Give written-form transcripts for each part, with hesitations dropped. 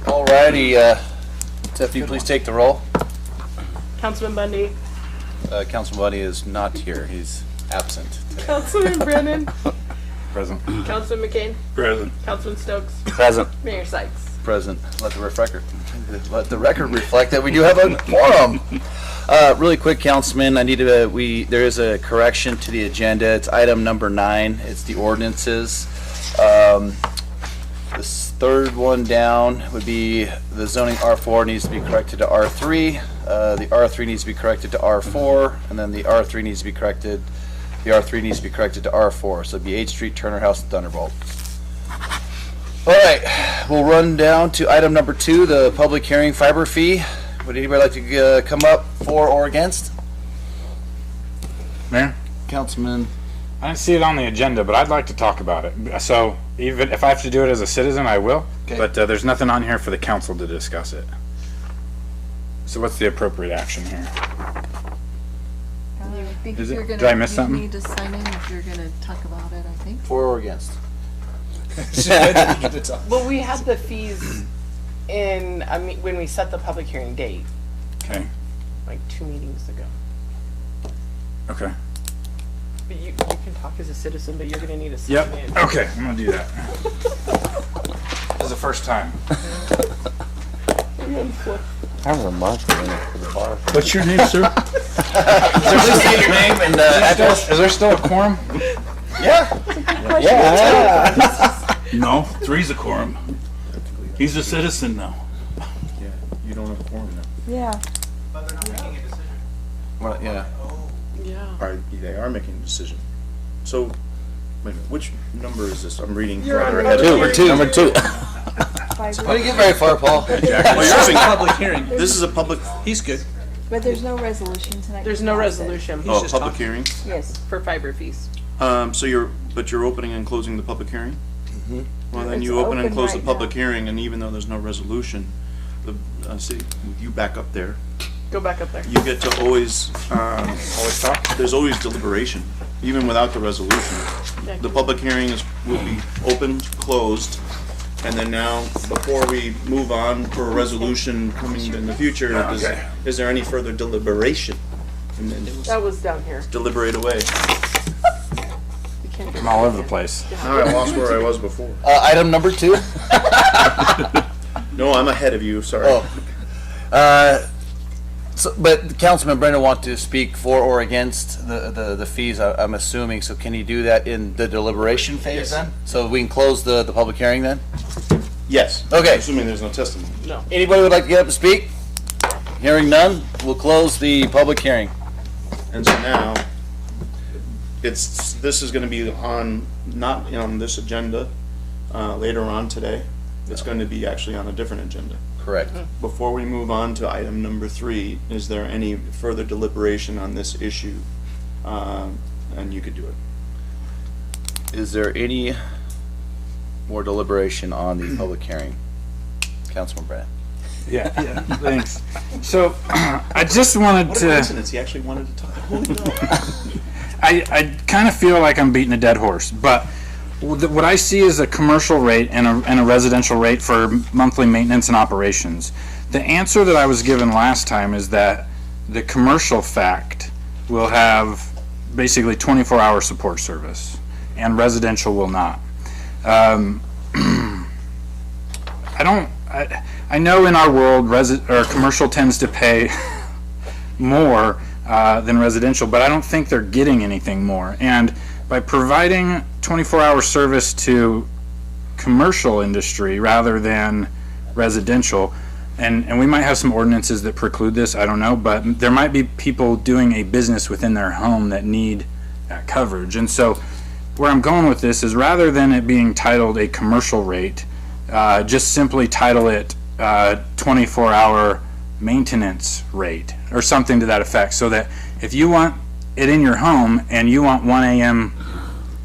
Alrighty, Stephanie, please take the roll. Councilman Bundy. Councilman Bundy is not here. He's absent today. Councilman Brennan. Present. Councilman McCain. Present. Councilman Stokes. Present. Mayor Sykes. Present. Let the record reflect that we do have a quorum. Really quick, Councilman, I need to, there is a correction to the agenda. It's item number 9. It's the ordinances. This third one down would be the zoning R4 needs to be corrected to R3. The R3 needs to be corrected to R4, and then the R3 needs to be corrected. The R3 needs to be corrected to R4. So it'd be 8th Street, Turner House, and Thunderbolt. All right, we'll run down to item number 2, the public hearing fiber fee. Would anybody like to come up for or against? Mayor? Councilman. I didn't see it on the agenda, but I'd like to talk about it. So even if I have to do it as a citizen, I will. Okay. But there's nothing on here for the council to discuss it. So what's the appropriate action here? I think Is if it- you're gonna, did I miss you something? need to sign in if you're gonna talk about it, I think. For or against? Well, we had the fees in, when we set the public hearing date, Okay. like 2 meetings ago. Okay. But you can talk as a citizen, but you're gonna need to sign Yep. in. Okay, I'm gonna do that. This is the first time. I have a marker in it for the bar. What's your name, sir? Please state your name and address. Is there still a quorum? Yeah. No, 3's a quorum. He's a citizen now. Yeah, you don't have a quorum now. Yeah. Well, yeah. Yeah. They are making a decision. So, wait a minute, which number is this? I'm reading You're further on ahead. number two. Number 2. We didn't get very far, Paul. Well, you're having Public hearing. This is a public, He's good. But there's no resolution tonight. There's no resolution public hearing. Yes. for fiber fees. So you're opening and closing the public hearing? Well, then It's you open and open close the right public now. hearing, and even though there's no resolution, you back up there, Go back up there. you get to always Always talk? there's always deliberation, even without the resolution. The public hearing will be opened, closed, and then now, before we move on for a resolution coming in the future, is there any further deliberation? And then That was down here. deliberate away. You can't do I'm all over the place. Now I lost where I was before. Item number 2. No, I'm ahead of you, sorry. But Councilman Brennan want to speak for or against the fees, I'm assuming. So can he do that in the deliberation phase then? So we can close the public hearing then? Yes. Okay. Assuming there's no testimony. No. Anybody would like to get up and speak? Hearing none, we'll close the public hearing. And so now, this is gonna be not on this agenda, later on today. It's going to be actually on a different agenda. Correct. Before we move on to item number 3, is there any further deliberation on this issue? And you could do it. Is there any more deliberation on the public hearing? Councilman Brennan. Yeah, thanks. So, I just wanted What a to, coincidence, he actually wanted to talk. Oh, no. I kind of feel like I'm beating a dead horse, but what I see is a commercial rate and a residential rate for monthly maintenance and operations. The answer that I was given last time is that the commercial fact will have basically 24-hour support service, and residential will not. I know in our world, commercial tends to pay more than residential, but I don't think they're getting anything more. And by providing 24-hour service to commercial industry rather than residential, and we might have some ordinances that preclude this, I don't know, but there might be people doing a business within their home that need that coverage. And so where I'm going with this is, rather than it being titled a commercial rate, just simply title it 24-hour maintenance rate or something to that effect, so that if you want it in your home and you want 1 a.m.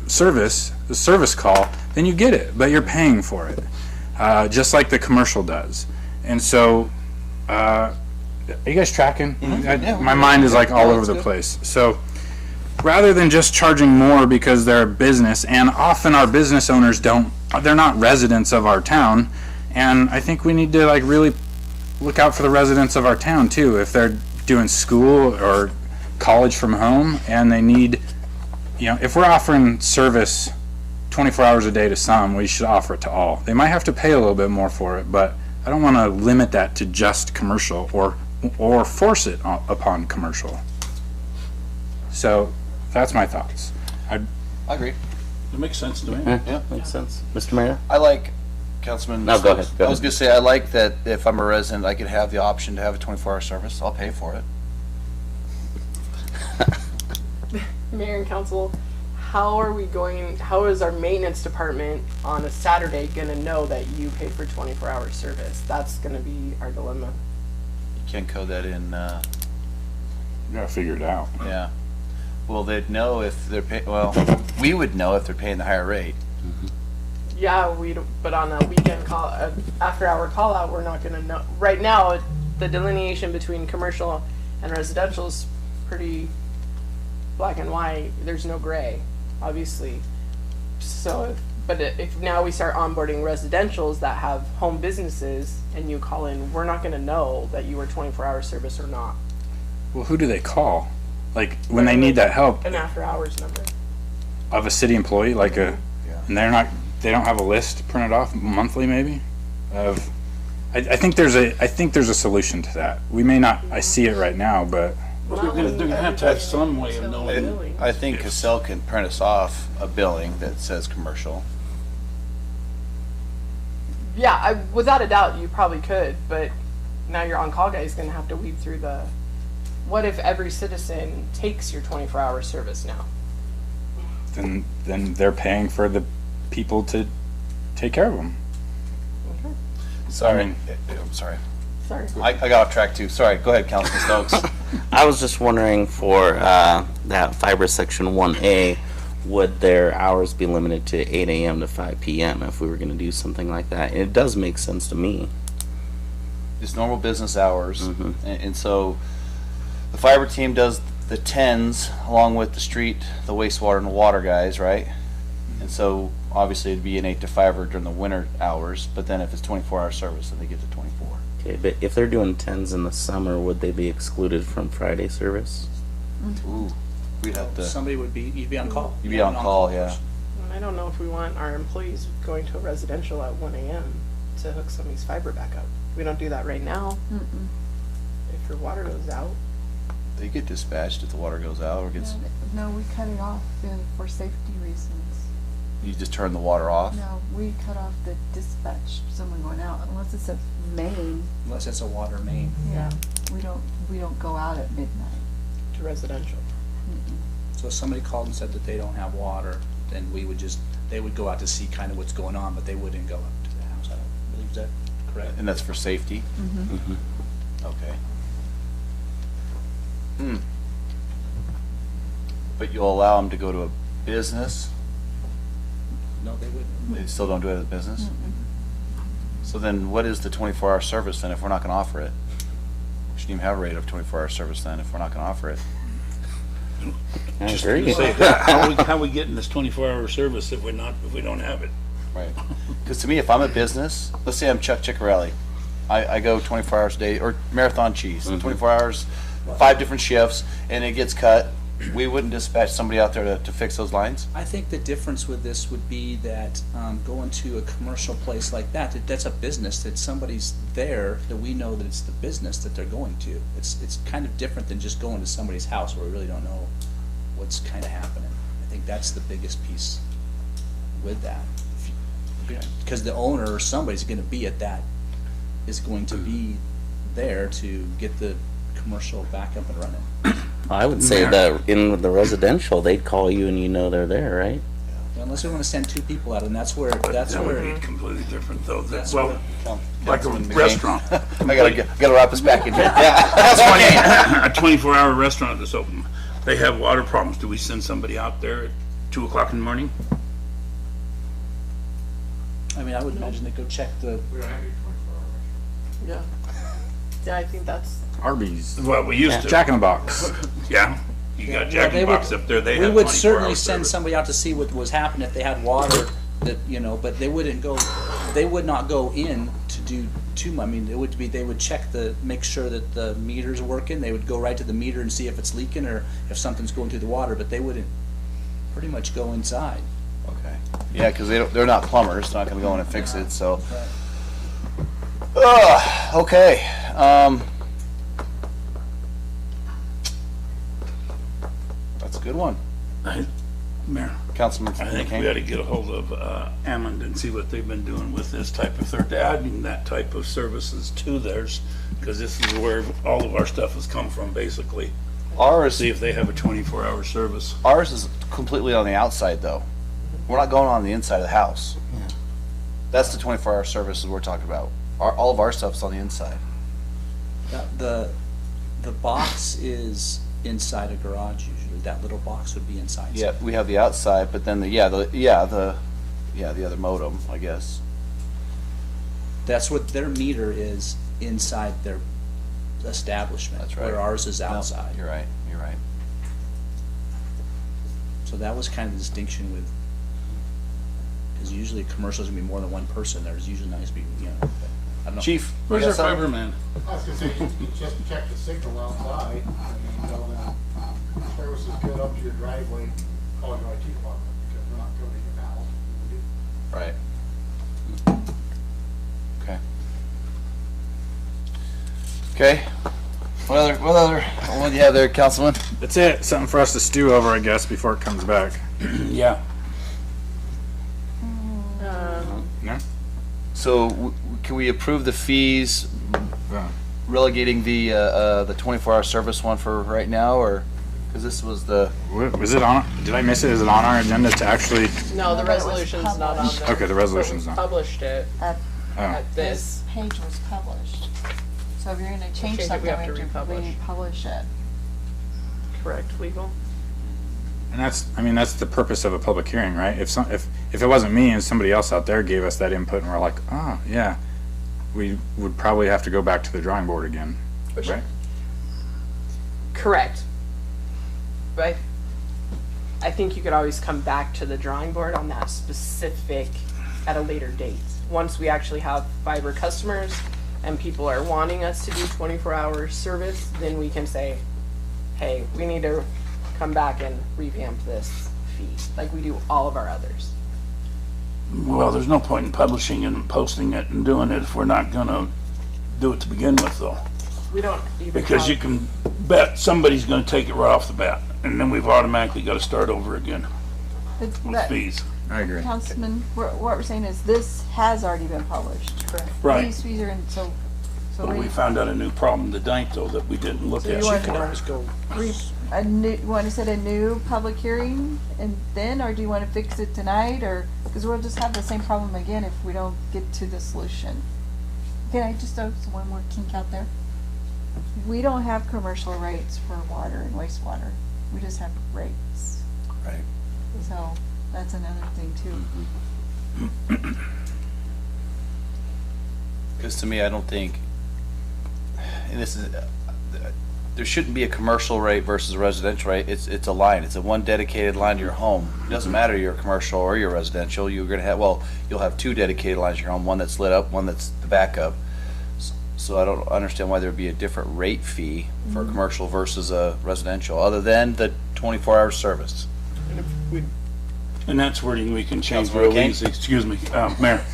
service, the service call, then you get it, but you're paying for it, just like the commercial does. And so, are you guys tracking? My mind is like all over the place. So, rather than just charging more because they're a business, and often our business owners they're not residents of our town, and I think we need to like really look out for the residents of our town too. If they're doing school or college from home and they need, if we're offering service 24 hours a day to some, we should offer it to all. They might have to pay a little bit more for it, but I don't want to limit that to just commercial or force it upon commercial. So that's my thoughts. I agree. It makes sense to me. Yeah. Makes sense. Mr. Mayor? I like, Councilman. No, go ahead. I was gonna say, I like that if I'm a resident, I could have the option to have a 24-hour service. I'll pay for it. Mayor and council, how is our maintenance department on a Saturday gonna know that you paid for 24-hour service? That's gonna be our dilemma. You can't code that in, You gotta figure it out. yeah. Well, they'd know if they're we would know if they're paying the higher rate. Yeah, but on a weekend after hour call out, we're not gonna know. Right now, the delineation between commercial and residential is pretty black and white. There's no gray, obviously. So, if now we start onboarding residentials that have home businesses and you call in, we're not gonna know that you were 24-hour service or not. Well, who do they call? Like when they need that help An after hours number. of a city employee, and they don't have a list printed off monthly, maybe. I think there's a solution to that. We may not. I see it right now, but They're gonna have to have some way of knowing. I think Cassell can print us off a billing that says commercial. Yeah, without a doubt, you probably could, but now your on-call guy is going to have to weed through the. What if every citizen takes your 24-hour service now? then they're paying for the people to take care of them. Sorry. mean- I'm sorry. Sorry. I got off track too. Sorry. Go ahead, Councilman Stokes. I was just wondering for that fiber section 1A, would their hours be limited to 8 a.m. to 5 p.m. if we were going to do something like that? And it does make sense to me. It's normal business hours. Mhm. And so the fiber team does the 10s along with the street, the wastewater, and the water guys, right? And so obviously it'd be an 8 to 5 during the winter hours, but then if it's 24-hour service, then they get the 24. Okay, but if they're doing 10s in the summer, would they be excluded from Friday service? Ooh, we'd have to. Somebody you'd be on call. You'd be on call, yeah. person. I don't know if we want our employees going to a residential at 1 a.m. to hook somebody's fiber back up. We don't do that right now. If your water goes out, They get dispatched if the water goes out or gets. No, we cut it off for safety reasons. You just turn the water off. No, we cut off the dispatch, someone going out, unless it's a main. Unless it's a water main. Yeah, we don't go out at midnight. to residential. So if somebody called and said that they don't have water, then they would go out to see kind of what's going on, but they wouldn't go up to the house. I don't believe that correct. And that's for safety? Okay. But you'll allow them to go to a business? No, they wouldn't. They still don't do it as a business? So then what is the 24-hour service then if we're not going to offer it? We shouldn't even have a rate of 24-hour service then if we're not going to offer it. I Just agree. to say that, how we getting this 24-hour service if we don't have it? Right. Because to me, if I'm a business, let's say I'm Chuck Ciccarelli, I go 24 hours a day, or Marathon Cheese, 24 hours, 5 different shifts, and it gets cut, we wouldn't dispatch somebody out there to fix those lines? I think the difference with this would be that going to a commercial place like that's a business, that somebody's there, that we know that it's the business that they're going to. It's kind of different than just going to somebody's house where we really don't know what's kind of happening. I think that's the biggest piece with that. Because the owner or somebody's going to be at that, is going to be there to get the commercial back up and running. I would say that in the residential, they'd call you and you know they're there, right? Unless we want to send 2 people out, and that's where That would be completely different though. That's Well, like a Councilman McCain. restaurant. I gotta wrap us back in here. Yeah. A 24-hour restaurant that's open. They have water problems. Do we send somebody out there at 2 o'clock in the morning? I mean, I would imagine they go check the. Yeah. Yeah, I think that's. Arby's, Well, we used to. Jack in the Box. Yeah. You got Jack in the Box up there. They We have would 24-hour certainly send service. somebody out to see what was happening if they had water, that, but they would not go in to too. I mean, it would be, they would check make sure that the meter's working. They would go right to the meter and see if it's leaking or if something's going through the water, but they wouldn't pretty much go inside. Okay. Yeah, because they're not plumbers, they're not gonna go in and fix it, so. Okay, that's a good one. Mayor, Councilman I think we McCain? ought to get a hold of Hammond and see what they've been doing with this type, if they're adding that type of services to theirs, because this is where all of our stuff has come from, basically. Ours, See if they have a 24-hour service. ours is completely on the outside, though. We're not going on the inside of the house. That's the 24-hour services we're talking about. All of our stuff's on the inside. The box is inside a garage usually. That little box would be inside. Yeah, we have the outside, but then the other modem, I guess. That's what their meter is, inside their establishment. That's right. Where ours is No, outside. You're right, you're right. So that was kind of the distinction with, because usually commercials gonna be more than one person. There's usually not to be, you know, I don't know. Chief, Where's you our got something? fiber man? I was gonna say, you just check the signal outside, and you know that service is good up to your driveway, call your IT department, because we're not going to your house. Right. Okay. Okay. What do you have there, Councilman? That's it. Something for us to stew over, I guess, before it comes back. Yeah. No? So, can we approve the fees, Yeah. relegating the 24-hour service one for right now, or, because this was the, Was it on? Did I miss it? Is it on our agenda to actually? No, the No, but it was resolution's not on published. there. Okay, the resolution's But we not. published it That Oh. at this. page was published. So if you're gonna change change it, we something, we have have to to republish. republish it. Correct, legal? And that's the purpose of a public hearing, right? If it wasn't me and somebody else out there gave us that input and we're like, oh, yeah, we would probably have to go back to the drawing board again, right? Correct. But I think you could always come back to the drawing board on that specific at a later date. Once we actually have fiber customers and people are wanting us to do 24-hour service, then we can say, hey, we need to come back and revamp this fee, like we do all of our others. Well, there's no point in publishing and posting it and doing it if we're not gonna do it to begin with, though. We don't even Because have- you can bet somebody's gonna take it right off the bat, and then we've automatically gotta start over again with But fees. I agree. Councilman, what we're saying is this has already been published. Correct. Right. These fees are in, so But we found out a new problem tonight, though, that we didn't look So at. you want before. you want to set a new public hearing and then, or do you want to fix it tonight, or, because we'll just have the same problem again if we don't get to the solution. Can I just throw one more kink out there? We don't have commercial rates for water and wastewater. We just have rates. right. So that's another thing too. Because to me, I don't think, and this is, there shouldn't be a commercial rate versus a residential rate. It's a line. It's a one dedicated line to your home. It doesn't matter you're commercial or you're residential. You're gonna have, well, you'll have two dedicated lines to your home, one that's lit up, one that's the backup. So I don't understand why there'd be a different rate fee for a commercial versus a residential, other than the 24-hour service. And that's wording we can change Councilman real McCain? easy. Excuse me, Mayor.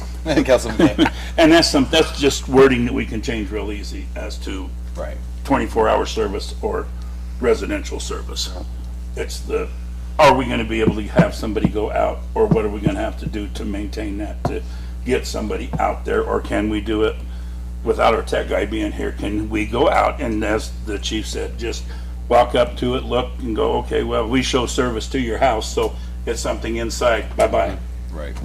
Councilman Kane. And that's just wording that we can change real easy as to Right. 24-hour service or residential service. It's are we gonna be able to have somebody go out, or what are we gonna have to do to maintain that, to get somebody out there, or can we do it without our tech guy being here? Can we go out and, as the chief said, just walk up to it, look, and go, okay, well, we show service to your house, so it's something inside, bye-bye. Right.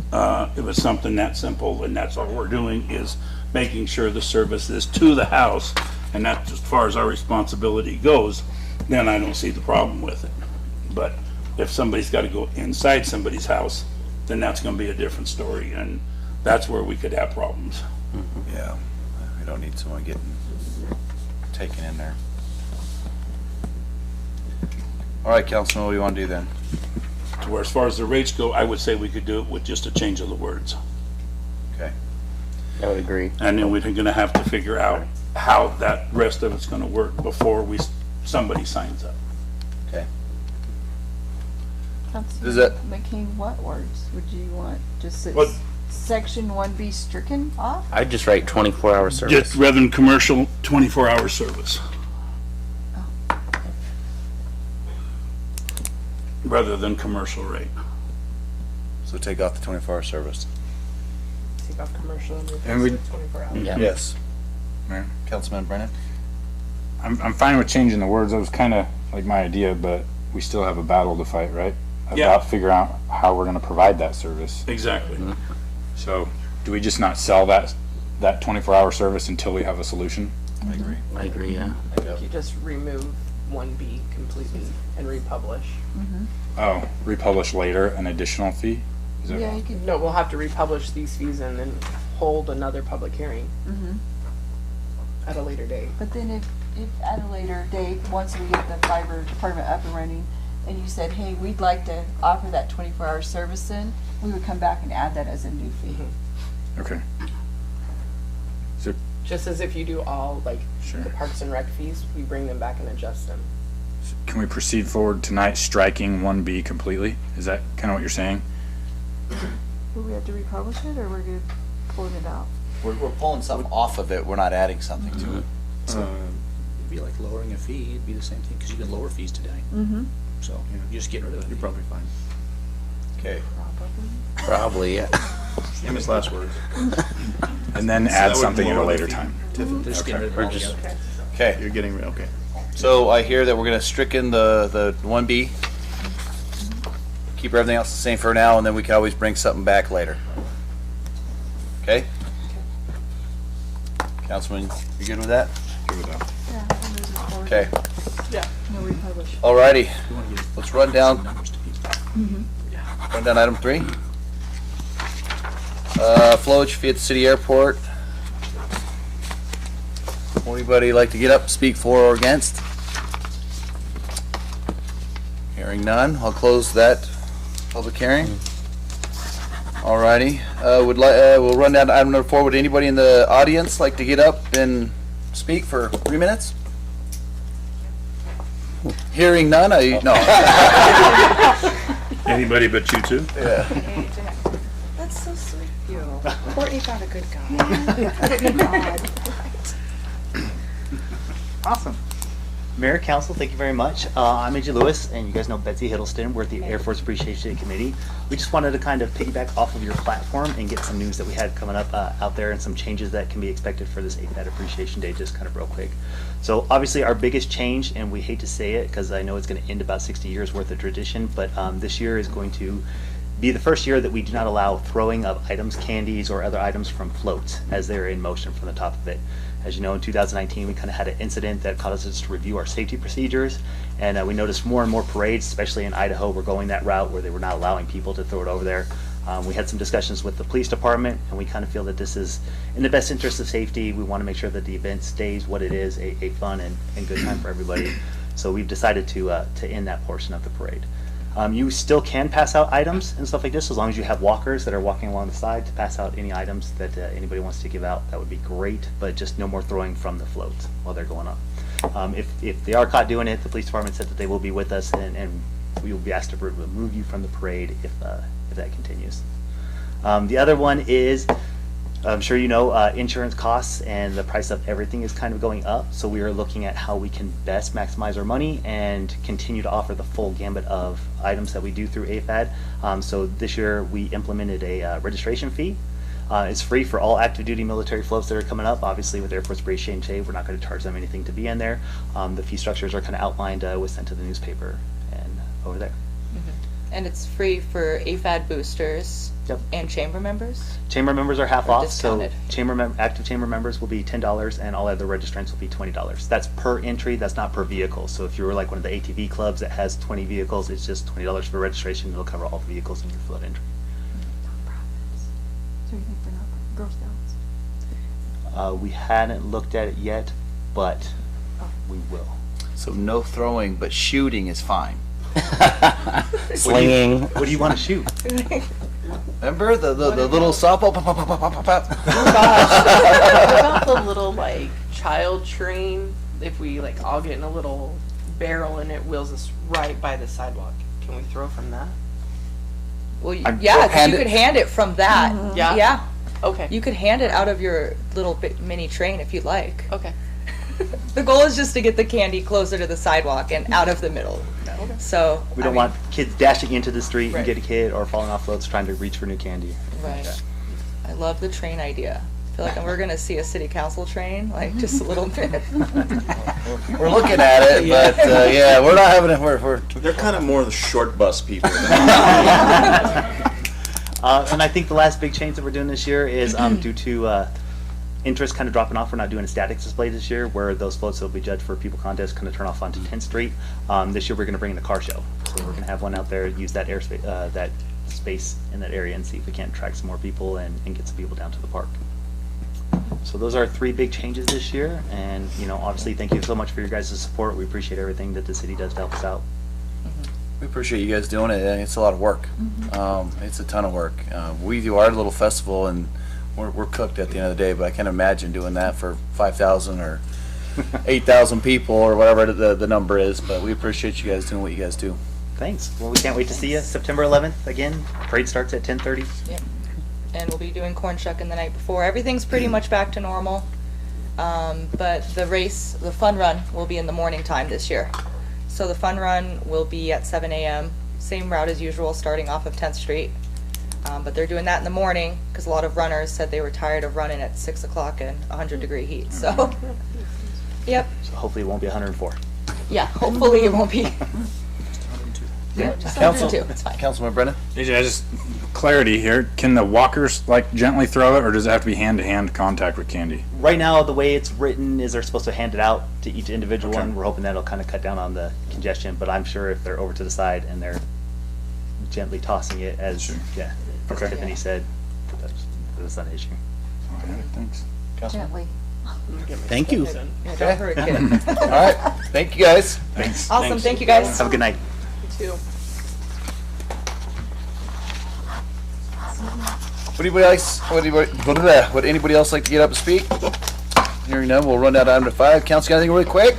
If it's something that simple, and that's all we're doing, is making sure the service is to the house, and that's as far as our responsibility goes, then I don't see the problem with it. But if somebody's gotta go inside somebody's house, then that's gonna be a different story, and that's where we could have problems. Yeah. We don't need someone getting taken in there. All right, Councilman, what do you want to do then? To where, as far as the rates go, I would say we could do it with just a change of the words. Okay. I would agree. And then we're gonna have to figure out how that rest of it's gonna work before somebody signs up. Okay. Councilman Is that- McKean, what words would you want? Just What- section 1B stricken off? I'd just write 24-hour Just service. rather than commercial, 24-hour service. Rather than commercial rate. So take off the 24-hour service. Take off commercial and And we- replace it 24 hours. Yeah. Yes. Mayor? Councilman Brennan? I'm fine with changing the words. That was kind of like my idea, but we still have a battle to fight, right? Yeah. About figuring out how we're going to provide that service. Exactly. So do we just not sell that 24-hour service until we have a solution? I agree. I agree, yeah. You just remove 1B completely and republish. Oh, republish later, an additional fee? Is that- Yeah, you could, No, we'll have to republish these fees and then hold another public hearing at a later date. but then if at a later date, once we get the fiber department up and running, and you said, hey, we'd like to offer that 24-hour service in, we would come back and add that as a new fee. Okay. Just as if you do all, like, Sure. the Parks and Rec fees, we bring them back and adjust them. Can we proceed forward tonight striking 1B completely? Is that kind of what you're saying? Do we have to republish it, or we're good pulling it out? We're pulling something off of it, we're not adding something to it. It'd be like lowering a fee, it'd be the same thing, because you can lower fees today. Mm-hmm. So, you're just getting rid of it. You're probably fine. Okay. Probably, yeah. Famous last words. And then that add would something at a lower the later fee. time. They're just getting rid of it Or just- altogether. Okay. You're getting, okay. So I hear that we're gonna stricken the 1B. Keep everything else the same for now, and then we can always bring something back later. Okay? Councilman, you good with that? Good with that. Yeah, we'll move it forward. Okay. Yeah. No republish. Alrighty. You wanna give Let's run down numbers to people. item 3. Flowage fee at the city airport. Anybody like to get up, speak for or against? Hearing none, I'll close that public hearing. Alrighty, we'll run down to item number 4. Would anybody in the audience like to get up and speak for 3 minutes? Hearing none, no. Anybody but you two? That's so sweet of you. Courtney got a good guy. Awesome. Mayor, Council, thank you very much. I'm AJ Lewis, and you guys know Betsy Hiddleston. We're at the Air Force Appreciation Committee. We just wanted to kind of piggyback off of your platform and get some news that we had coming up out there and some changes that can be expected for this AFAD Appreciation Day, just kind of real quick. So obviously our biggest change, and we hate to say it because I know it's going to end about 60 years worth of tradition, but this year is going to be the first year that we do not allow throwing of items, candies, or other items from floats as they're in motion from the top of it. As you know, in 2019, we kind of had an incident that caused us to review our safety procedures, and we noticed more and more parades, especially in Idaho, were going that route where they were not allowing people to throw it over there. We had some discussions with the police department, and we kind of feel that this is in the best interest of safety. We want to make sure that the event stays what it is, a fun and good time for everybody. So we've decided to end that portion of the parade. You still can pass out items and stuff like this as long as you have walkers that are walking along the side to pass out any items that anybody wants to give out. That would be great, but just no more throwing from the float while they're going up. If they are caught doing it, the police department said that they will be with us and we will be asked to remove you from the parade if that continues. The other one is, I'm sure you know, insurance costs and the price of everything is kind of going up. So we are looking at how we can best maximize our money and continue to offer the full gambit of items that we do through AFAD. So this year we implemented a registration fee. It's free for all active duty military floats that are coming up. Obviously with Air Force Appreciation Day, we're not going to charge them anything to be in there. The fee structures are kind of outlined, was sent to the newspaper and over there. And it's free for AFAD boosters Yep. and chamber members? Chamber members are half Or off, so discounted. active chamber members will be $10 and all other registrants will be $20. That's per entry, that's not per vehicle. So if you were like one of the ATV clubs that has 20 vehicles, it's just $20 for registration. It'll cover all the vehicles in your float entry. So you think we're not Girl Scouts? We hadn't looked at it yet, but we will. So no throwing, but shooting is fine. Slinging. What do you want to shoot? Remember the little softball? Pop, pop, pop, pop, pop, pop. What about the little like child train? If we like all get in a little barrel and it wheels us right by the sidewalk, can we throw from that? Well, I'm- yeah, 'cause hand you it- could hand it from that. Yeah? Yeah. Okay. You could hand it out of your little bit mini train if you'd like. Okay. The goal is just to get the candy closer to the sidewalk and out of the middle. So We I don't mean, want kids dashing into the street Right. and get a kid or falling off floats trying to reach for new candy. Right. I love the train idea. I feel like we're gonna see a city council train, like just a little bit. We're looking at it, but yeah, we're not having it. We're They're kind of more the short bus people. And I think the last big change that we're doing this year is due to interest kind of dropping off. We're not doing a static display this year where those floats that will be judged for people contest kind of turn off onto 10th Street. This year we're going to bring in a car show. So we're going to have one out there, use that airspace, that space in that area and see if we can't attract some more people and get some people down to the park. So those are 3 big changes this year. And, you know, obviously thank you so much for your guys' support. We appreciate everything that the city does to help us out. We appreciate you guys doing it. It's a lot of work. It's a ton of work. We do our little festival, and we're cooked at the end of the day. But I can't imagine doing that for 5,000 or 8,000 people or whatever the number is. But we appreciate you guys doing what you guys do. Thanks. Well, we can't wait to see you September 11th again. Parade starts at 10:30. Yep. And we'll be doing corn shucking the night before. Everything's pretty much back to normal. But the race, the fun run, will be in the morning time this year. So the fun run will be at 7 a.m. Same route as usual, starting off of 10th Street. But they're doing that in the morning because a lot of runners said they were tired of running at 6 o'clock in 100-degree heat. So, yep. So hopefully it won't be 104. Yeah, hopefully it won't be. Yeah, just Council- 102. It's fine. Councilman Brennan? AJ, just clarity here. Can the walkers like gently throw it, or does it have to be hand-to-hand contact with candy? Right now, the way it's written is they're supposed to hand it out to each individual Okay. one. We're hoping that'll kind of cut down on the congestion, but I'm sure if they're over to the side and they're gently tossing it as, Sure. yeah, as Okay. Tiffany said, that's not an issue. Okay, thanks. Gently. Thank you. Yeah, don't hurt a kid. All right. Thank you guys. Thanks. Awesome. Thank you guys. Have a good night. Too. Would anybody else like to get up and speak? Hearing none, we'll run down to item number 5. Council, got anything really quick?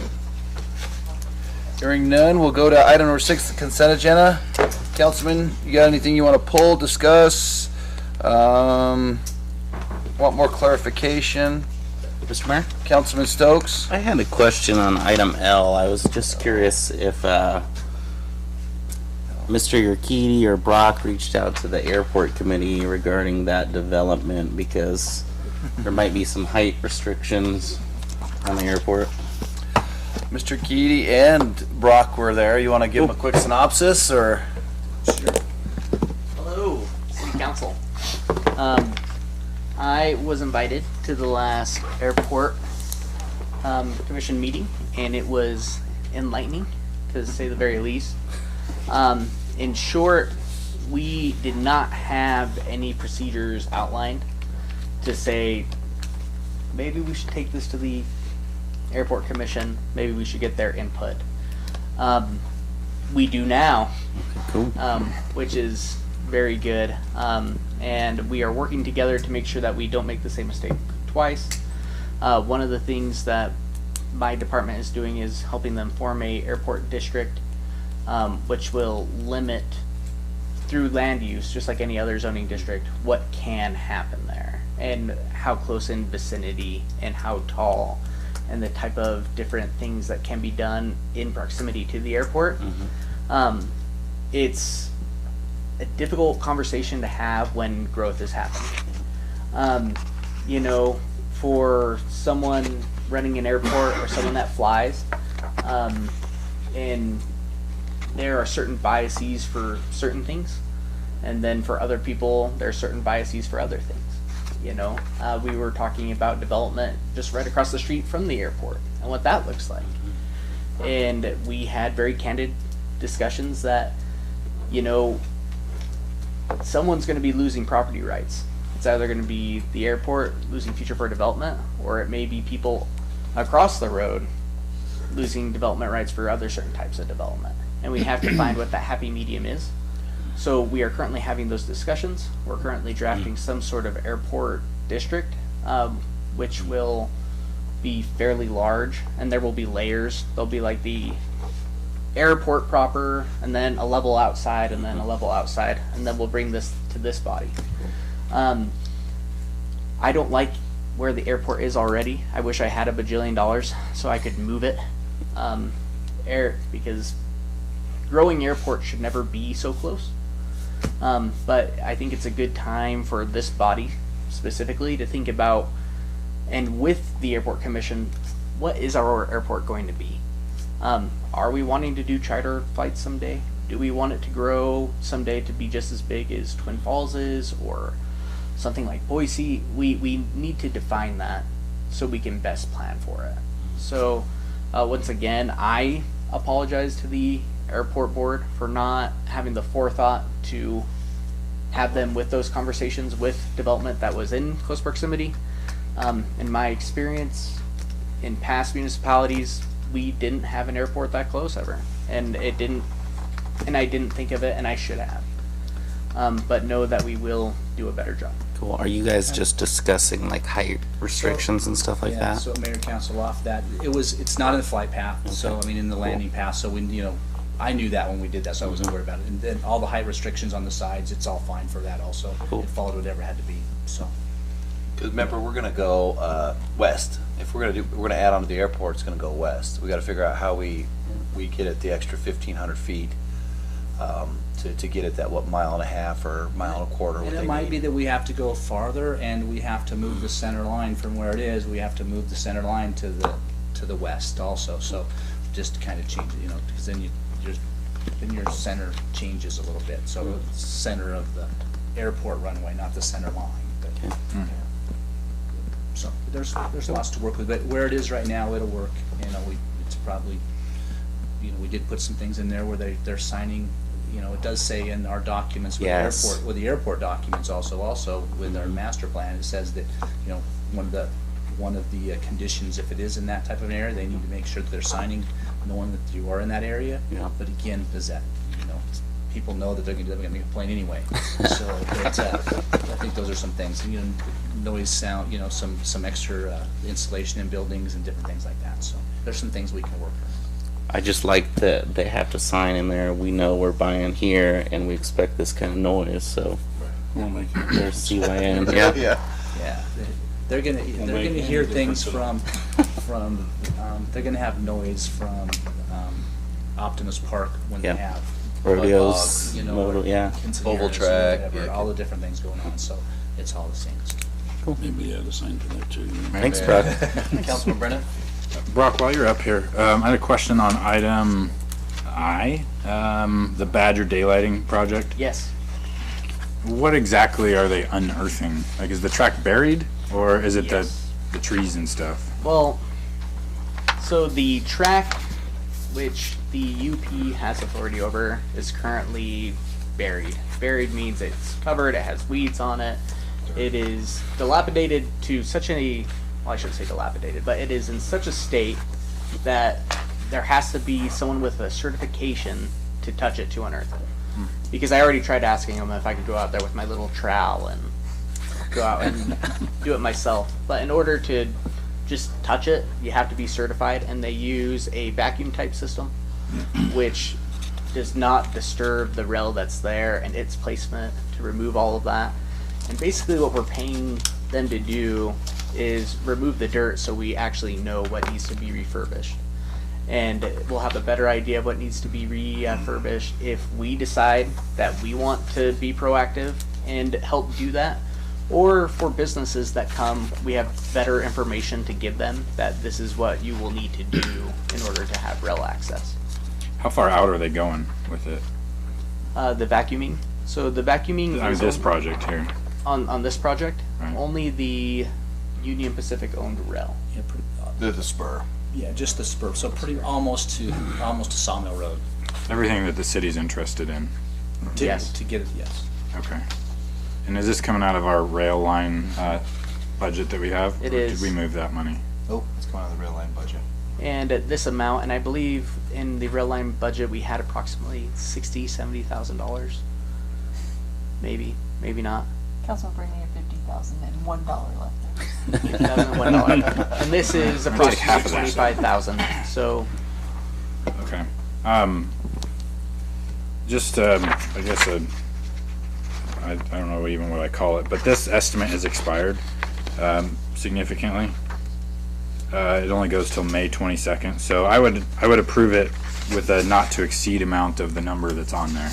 Hearing none, we'll go to item number 6, the consent agenda. Councilman, you got anything you want to pull, discuss? Want more clarification? Mr. Mayor? Councilman Stokes? I had a question on item L. I was just curious if Mr. Urquidy or Brock reached out to the airport committee regarding that development because there might be some height restrictions on the airport. Mr. Keady and Brock were there. You want to give them a quick synopsis, or? Hello, City Council. I was invited to the last airport commission meeting, and it was enlightening, to say the very least. In short, we did not have any procedures outlined to say, maybe we should take this to the airport commission, maybe we should get their input. We do now, Cool. which is very good. And we are working together to make sure that we don't make the same mistake twice. One of the things that my department is doing is helping them form a airport district, which will limit through land use, just like any other zoning district, what can happen there and how close in vicinity and how tall and the type of different things that can be done in proximity to the airport. It's a difficult conversation to have when growth is happening. You know, for someone running an airport or someone that flies, and there are certain biases for certain things, and then for other people, there are certain biases for other things. You know, we were talking about development just right across the street from the airport and what that looks like. And we had very candid discussions that, you know, someone's going to be losing property rights. It's either going to be the airport losing future for development, or it may be people across the road losing development rights for other certain types of development. And we have to find what that happy medium is. So we are currently having those discussions. We're currently drafting some sort of airport district, which will be fairly large, and there will be layers. There'll be like the airport proper, and then a level outside, and then a level outside, and then we'll bring this to this body. I don't like where the airport is already. I wish I had $1 bajillion so I could move it. Because growing airport should never be so close. But I think it's a good time for this body specifically to think about, and with the airport commission, what is our airport going to be? Are we wanting to do charter flights someday? Do we want it to grow someday to be just as big as Twin Falls is, or something like Boise? We need to define that so we can best plan for it. So once again, I apologize to the airport board for not having the forethought to have them with those conversations with development that was in close proximity. In my experience in past municipalities, we didn't have an airport that close ever, and I didn't think of it, and I should have. But know that we will do a better job. Cool. Are you guys just discussing like height restrictions and stuff like Yeah, that? so Mayor Council off that, it's not in the flight path, so I mean in the landing path, so when, I knew that when we did that, so I wasn't worried about it. And then all the height restrictions on the sides, it's all fine for that also. Cool. It followed whatever had to be, so. Because remember, we're gonna go west. If we're gonna add on to the airport, it's gonna go west. We got to figure out how we get it the extra 1,500 feet to get it that mile and a half or mile and a quarter. And it might be that we have to go farther, and we have to move the center line from where it is. We have to move the center line to the west also. So just to kind of change it, because then your center changes a little bit. So the center of the airport runway, not the center line. But, so there's lots to work with, but where it is right now, it'll work. It's probably, we did put some things in there where they're signing. It does say in our documents with Yes. the airport, with the airport documents also with our master plan, it says that one of the conditions, if it is in that type of an area, they need to make sure that they're signing knowing that you are in that area. Yeah. But again, does that people know that they're going to complain anyway? So I think those are some things. Noise, sound, some extra insulation in buildings and different things like that. So there's some things we can work on. I just like that they have to sign in there. We know we're buying here, and we expect this kind of noise. So We'll make it. there's CYN. Yeah. Yeah, they're gonna hear things from they're gonna have noise from Optimus Park when Yeah. they have Rodeos, Bug, motor, yeah. quinceañeras Oval or track, whatever, yeah. all the different things going on. So it's all the same. Maybe the sign for that too. Thanks, Brock. Councilman Brennan? Brock, while you're up here, I had a question on item I, the Badger daylighting project. Yes. What exactly are they unearthing? Like, is the track buried, or is it Yes. the trees and stuff? Well, so the track which the UP has authority over is currently buried. Buried means it's covered, it has weeds on it. It is dilapidated to such a, well, I shouldn't say dilapidated, but it is in such a state that there has to be someone with a certification to touch it to unearth it. Because I already tried asking them if I could go out there with my little trowel and go out and do it myself. But in order to just touch it, you have to be certified, and they use a vacuum type system, which does not disturb the rail that's there and its placement to remove all of that. And basically what we're paying them to do is remove the dirt so we actually know what needs to be refurbished. And we'll have a better idea of what needs to be refurbished if we decide that we want to be proactive and help do that. Or for businesses that come, we have better information to give them that this is what you will need to do in order to have rail access. How far out are they going with it? The vacuuming. So the vacuuming On is this project here. on this project, Right. only the Union Pacific owned rail. Yeah, The spur. yeah, just the spur. So pretty almost to Sawmill Road. Everything that the city's interested in. Yes. To get it, yes. Okay. And is this coming out of our rail line budget that we have? It or is. Did we move that money? Oh, it's coming out of the rail line budget. And at this amount, and I believe in the rail line budget we had approximately $60,000-$70,000 maybe, maybe not. Council bringing in 50,000 and $1 left. $1,001. And this is approximately half of that. 25,000, so Okay. Just, I guess I don't know even what I call it, but this estimate has expired, significantly. It only goes till May 22nd, so I would approve it with a not to exceed amount of the number that's on there.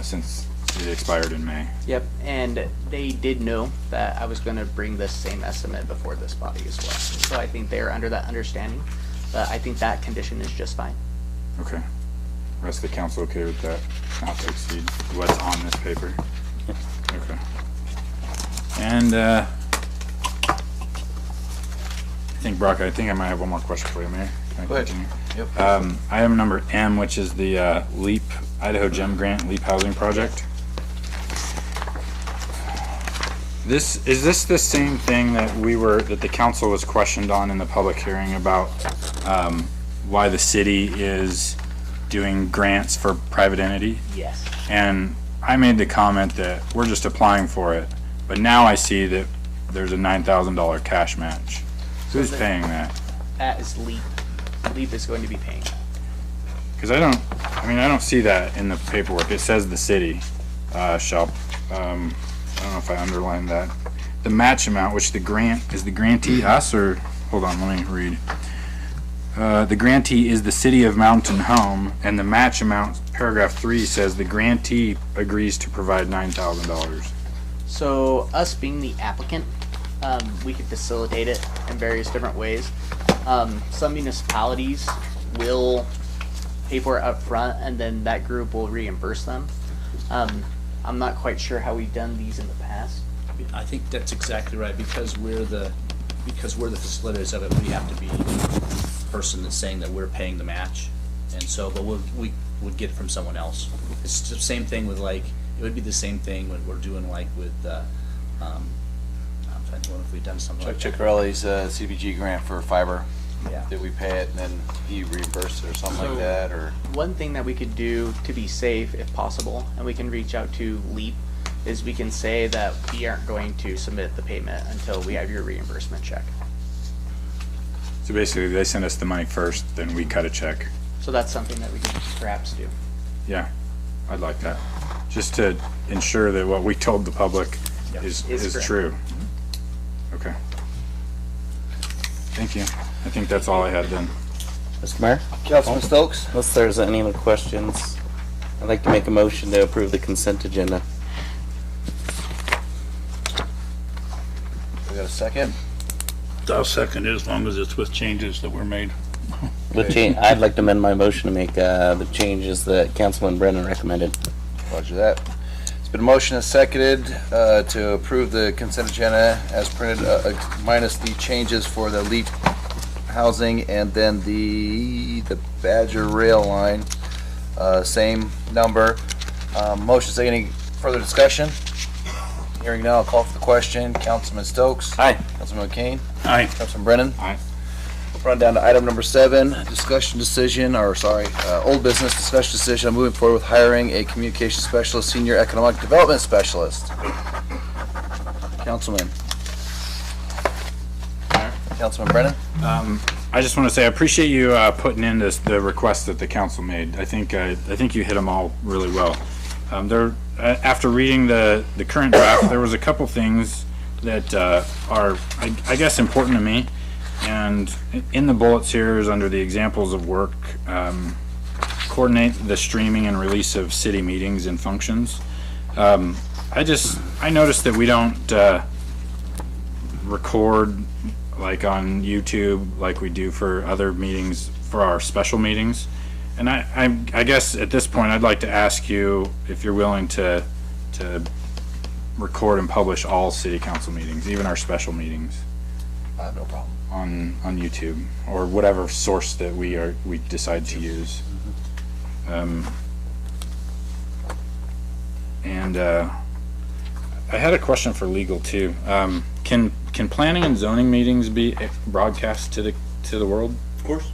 Since it expired in May. yep, and they did know that I was gonna bring this same estimate before this body as well. So I think they're under that understanding, but I think that condition is just fine. Okay. Rest of the council okay with that? Not to exceed what's on this paper? Okay. And, I think, Brock, I think I might have one more question for you, Mayor. Can I Go ahead. continue? Yep. Item number M, which is the, LEAP, Idaho Gem Grant LEAP Housing Project. Is this the same thing that that the council was questioned on in the public hearing about, why the city is doing grants for private entity? Yes. And I made the comment that we're just applying for it, but now I see that there's a $9,000 cash match. Who's paying that? That is LEAP. LEAP is going to be paying that. Because I don't see that in the paperwork. It says the city shall, I don't know if I underlined that. The match amount, which is the grantee us, or, hold on, let me read. The grantee is the city of Mountain Home, and the match amount, paragraph 3 says the grantee agrees to provide $9,000. So us being the applicant, we can facilitate it in various different ways. Some municipalities will pay for it up front, and then that group will reimburse them. I'm not quite sure how we've done these in the past. I think that's exactly right, because we're the facilitators of it, we have to be the person that's saying that we're paying the match. And so, but we would get it from someone else. It's the same thing with, like, it would be the same thing when we're doing, like, with, I'm trying to know if we've done something like Chuck that. Ciccarelli's CBG grant for fiber. Yeah. Did we pay it and then he reimbursed it or something like that, or? One thing that we could do to be safe, if possible, and we can reach out to LEAP, is we can say that we aren't going to submit the payment until we have your reimbursement check. So basically, they send us the money first, then we cut a check. So that's something that we can perhaps do. Yeah, I'd like that. Just to ensure that what we told the public is correct. true. Okay. Thank you. I think that's all I had then. Mr. Mayor? Councilman Stokes? Unless there's any other questions, I'd like to make a motion to approve the consent agenda. We got a second? I'll second it as long as it's with changes that were made. I'd like to amend my motion to make the changes that Councilman Brennan recommended. Roger that. It's been motion and seconded to approve the consent agenda as printed, minus the changes for the LEAP housing and then the Badger rail line, same number. Motion, say any further discussion? Hearing now, I'll call for the question. Councilman Stokes? Aye. Councilman McCain? Aye. Councilman Brennan? Aye. Run down to item number 7, discussion decision, old business discussion decision on moving forward with hiring a communication specialist, senior economic development specialist. Councilman. Councilman Brennan? I just want to say I appreciate you putting in the requests that the council made. I think you hit them all really well. After reading the current draft, there was a couple things that are I guess important to me. And in the bullets here is under the examples of work, coordinate the streaming and release of city meetings and functions. I noticed that we don't record like on YouTube like we do for other meetings, for our special meetings. And I guess at this point I'd like to ask you if you're willing to record and publish all city council meetings, even our special meetings. I have no problem. On YouTube or whatever source that we decide to use. And I had a question for legal too. Can planning and zoning meetings be broadcast to the world? Of course.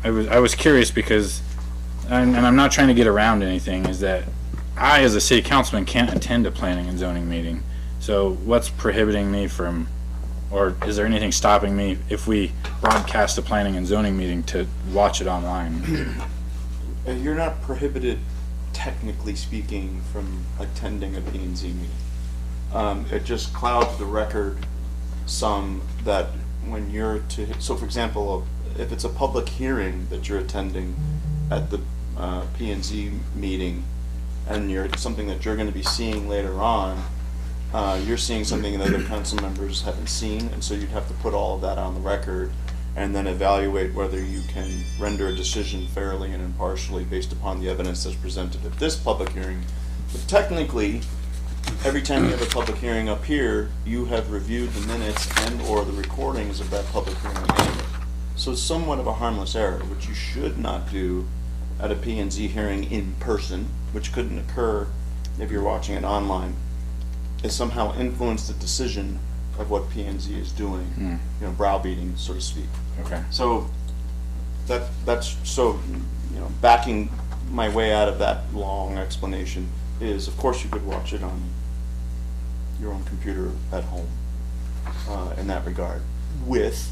I was curious because, and I'm not trying to get around anything, is that I, as a city councilman, can't attend a planning and zoning meeting. So what's prohibiting me from, or is there anything stopping me if we broadcast a planning and zoning meeting to watch it online? You're not prohibited, technically speaking, from attending a P&Z meeting. It just clouds the record some that when you're so for example, if it's a public hearing that you're attending at the P&Z meeting, and something that you're going to be seeing later on, you're seeing something that other council members haven't seen, and so you'd have to put all of that on the record and then evaluate whether you can render a decision fairly and impartially based upon the evidence that's presented at this public hearing. But technically, every time you have a public hearing up here, you have reviewed the minutes and or the recordings of that public hearing anyway. So it's somewhat of a harmless error, which you should not do at a P&Z hearing in person, which couldn't occur if you're watching it online, is somehow influence the decision of what P&Z is doing, you know, browbeating, so to speak. Okay. So that's so, you know, backing my way out of that long explanation is, of course, you could watch it on your own computer at home in that regard, with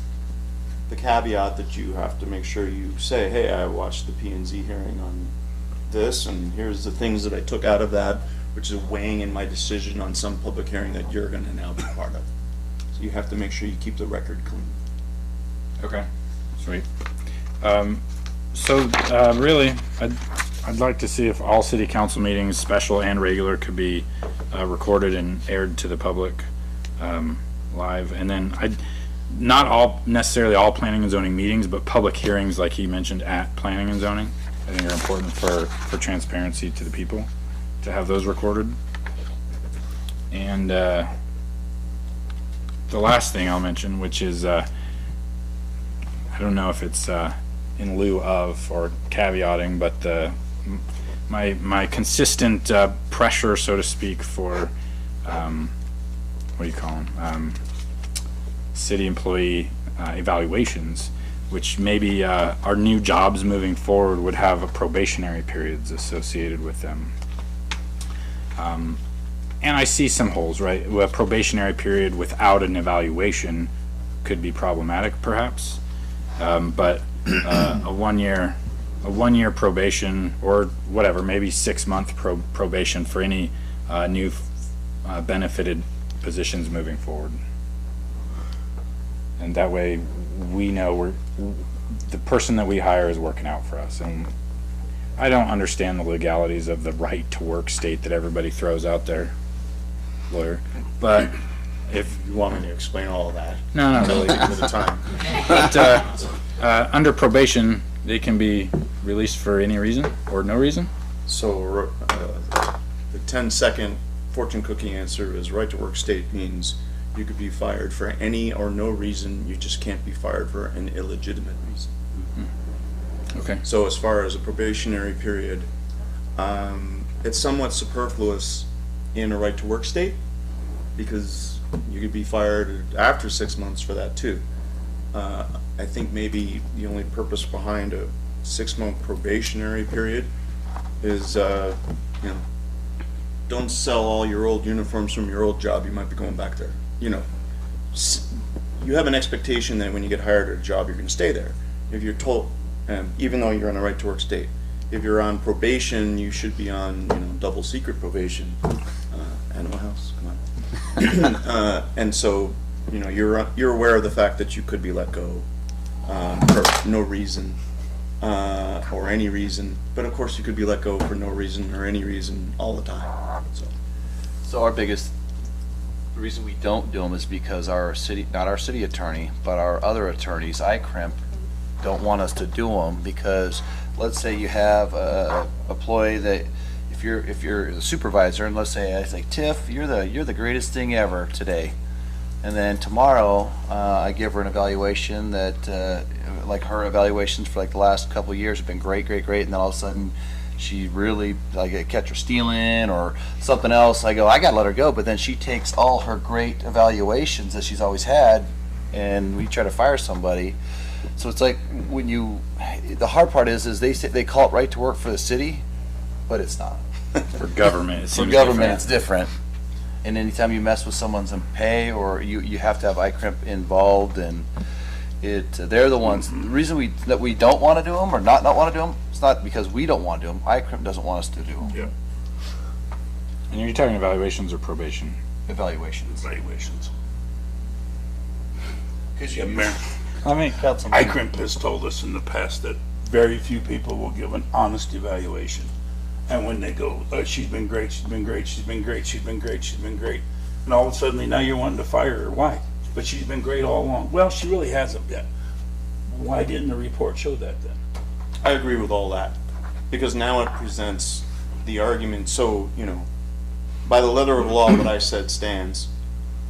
the caveat that you have to make sure you say, hey, I watched the P&Z hearing on this, and here's the things that I took out of that, which is weighing in my decision on some public hearing that you're going to now be part of. So you have to make sure you keep the record clean. Okay, sweet. Really, I'd like to see if all city council meetings, special and regular, could be recorded and aired to the public live. And then not necessarily all planning and zoning meetings, but public hearings, like he mentioned, at planning and zoning, I think are important for transparency to the people to have those recorded. And the last thing I'll mention, which is I don't know if it's in lieu of or caveating, but my consistent pressure, so to speak, for what do you call them? City employee evaluations, which maybe our new jobs moving forward would have a probationary periods associated with them. And I see some holes, right? A probationary period without an evaluation could be problematic, perhaps. But a 1 year probation, or whatever, maybe 6-month probation for any new benefited positions moving forward. And that way we know the person that we hire is working out for us. And I don't understand the legalities of the right to work state that everybody throws out there, lawyer. But if You want me to explain all of that? no, not really. At the time. But under probation, they can be released for any reason or no reason. So the 10-second fortune cookie answer is right to work state means you could be fired for any or no reason. You just can't be fired for an illegitimate reason. Okay. So as far as a probationary period, it's somewhat superfluous in a right to work state, because you could be fired after 6 months for that too. I think maybe the only purpose behind a 6-month probationary period is, you know, don't sell all your old uniforms from your old job. You might be going back there. You know, you have an expectation that when you get hired at a job, you're going to stay there. If you're told, even though you're on a right to work state, if you're on probation, you should be on, you know, double secret probation. Animal House, come on. And so, you know, you're aware of the fact that you could be let go for no reason or any reason, but of course you could be let go for no reason or any reason all the time. So our biggest reason we don't do them is because our city, not our city attorney, but our other attorneys, ICRIMP, don't want us to do them, because let's say you have a employee that, if you're the supervisor, and let's say I say, Tiff, you're the greatest thing ever today, and then tomorrow I give her an evaluation that like her evaluations for like the last couple of years have been great, and then all of a sudden she really, like, I catch her stealing or something else, I go, I gotta let her go. But then she takes all her great evaluations that she's always had, and we try to fire somebody. So it's like, when the hard part is they say they call it right to work for the city, but it's not. For government, it For seems government, it's different. different. And anytime you mess with someone's pay, or you have to have iCrimp involved, and they're the ones, the reason that we don't want to do them, or not want to do them, it's not because we don't want to do them, iCrimp doesn't want us to do them. Yeah. And you're talking evaluations or probation? Evaluations. Evaluations. Because Yeah, Mayor. I mean, iCrimp has told us in the past that very few people will give an honest evaluation. And when they go, she's been great, she's been great, she's been great, she's been great, she's been great. And all of a sudden, now you're wanting to fire her. Why? But she's been great all along. Well, she really hasn't yet. Why didn't the report show that then? I agree with all that, because now it presents the argument, so, by the letter of law, what I said stands.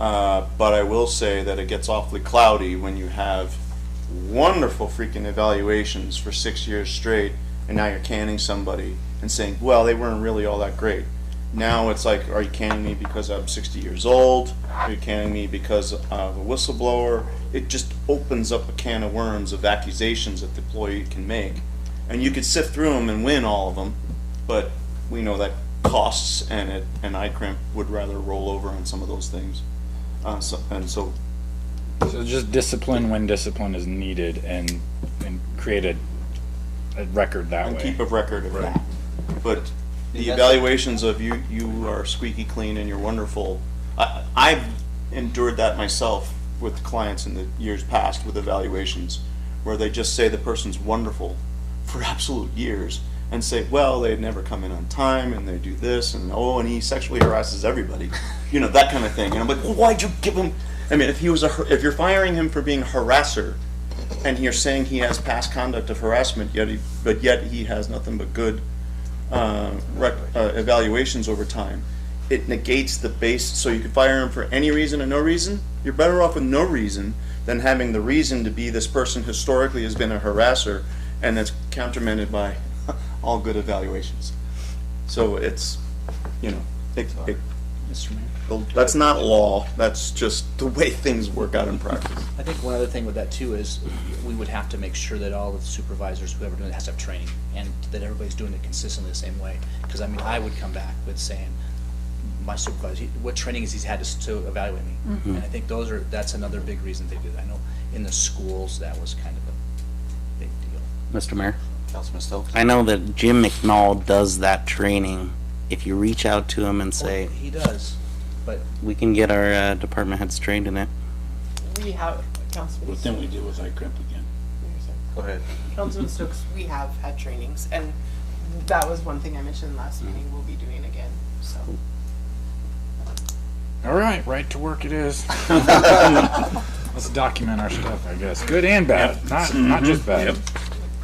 But I will say that it gets awfully cloudy when you have wonderful freaking evaluations for 6 years straight, and now you're canning somebody and saying, well, they weren't really all that great. Now it's like, are you canning me because I'm 60 years old? Are you canning me because of a whistleblower? It just opens up a can of worms of accusations that the employee can make. And you could sift through them and win all of them, but we know that costs, and iCrimp would rather roll over on some of those things. So just discipline when discipline is needed, and create a record that and way. keep a record of that. But the evaluations of you are squeaky clean and you're wonderful. I've endured that myself with clients in the years past with evaluations, where they just say the person's wonderful for absolute years and say, well, they'd never come in on time and they do this and and he sexually harasses everybody, that kind of thing. And I'm like, well, why'd you give him? I mean, if you're firing him for being a harasser, and you're saying he has past conduct of harassment, yet he has nothing but good evaluations over time, it negates the base. So you could fire him for any reason or no reason. You're better off with no reason than having the reason to be this person historically has been a harasser, and that's countermanded by all good evaluations. So it's, Mr. Mayor. that's not law. That's just the way things work out in practice. I think one other thing with that too is we would have to make sure that all of the supervisors, whoever doing it, has to have training, and that everybody's doing it consistently the same way. Because I would come back with saying, my supervisor, what training has he had to evaluate me? Mm-hmm. And I think that's another big reason they do that. I know in the schools that was kind of a big deal. Mr. Mayor, Councilman Stokes? I know that Jim McNall does that training. If you reach out to him and say, He does, but we can get our department heads trained in it. We have, Councilman What then we do with iCrimp again? Go ahead. Councilman Stokes, we have had trainings, and that was one thing I mentioned last meeting we'll be doing again, so. All right, right to work it is. Let's document our stuff, I guess. Good and bad, not just bad.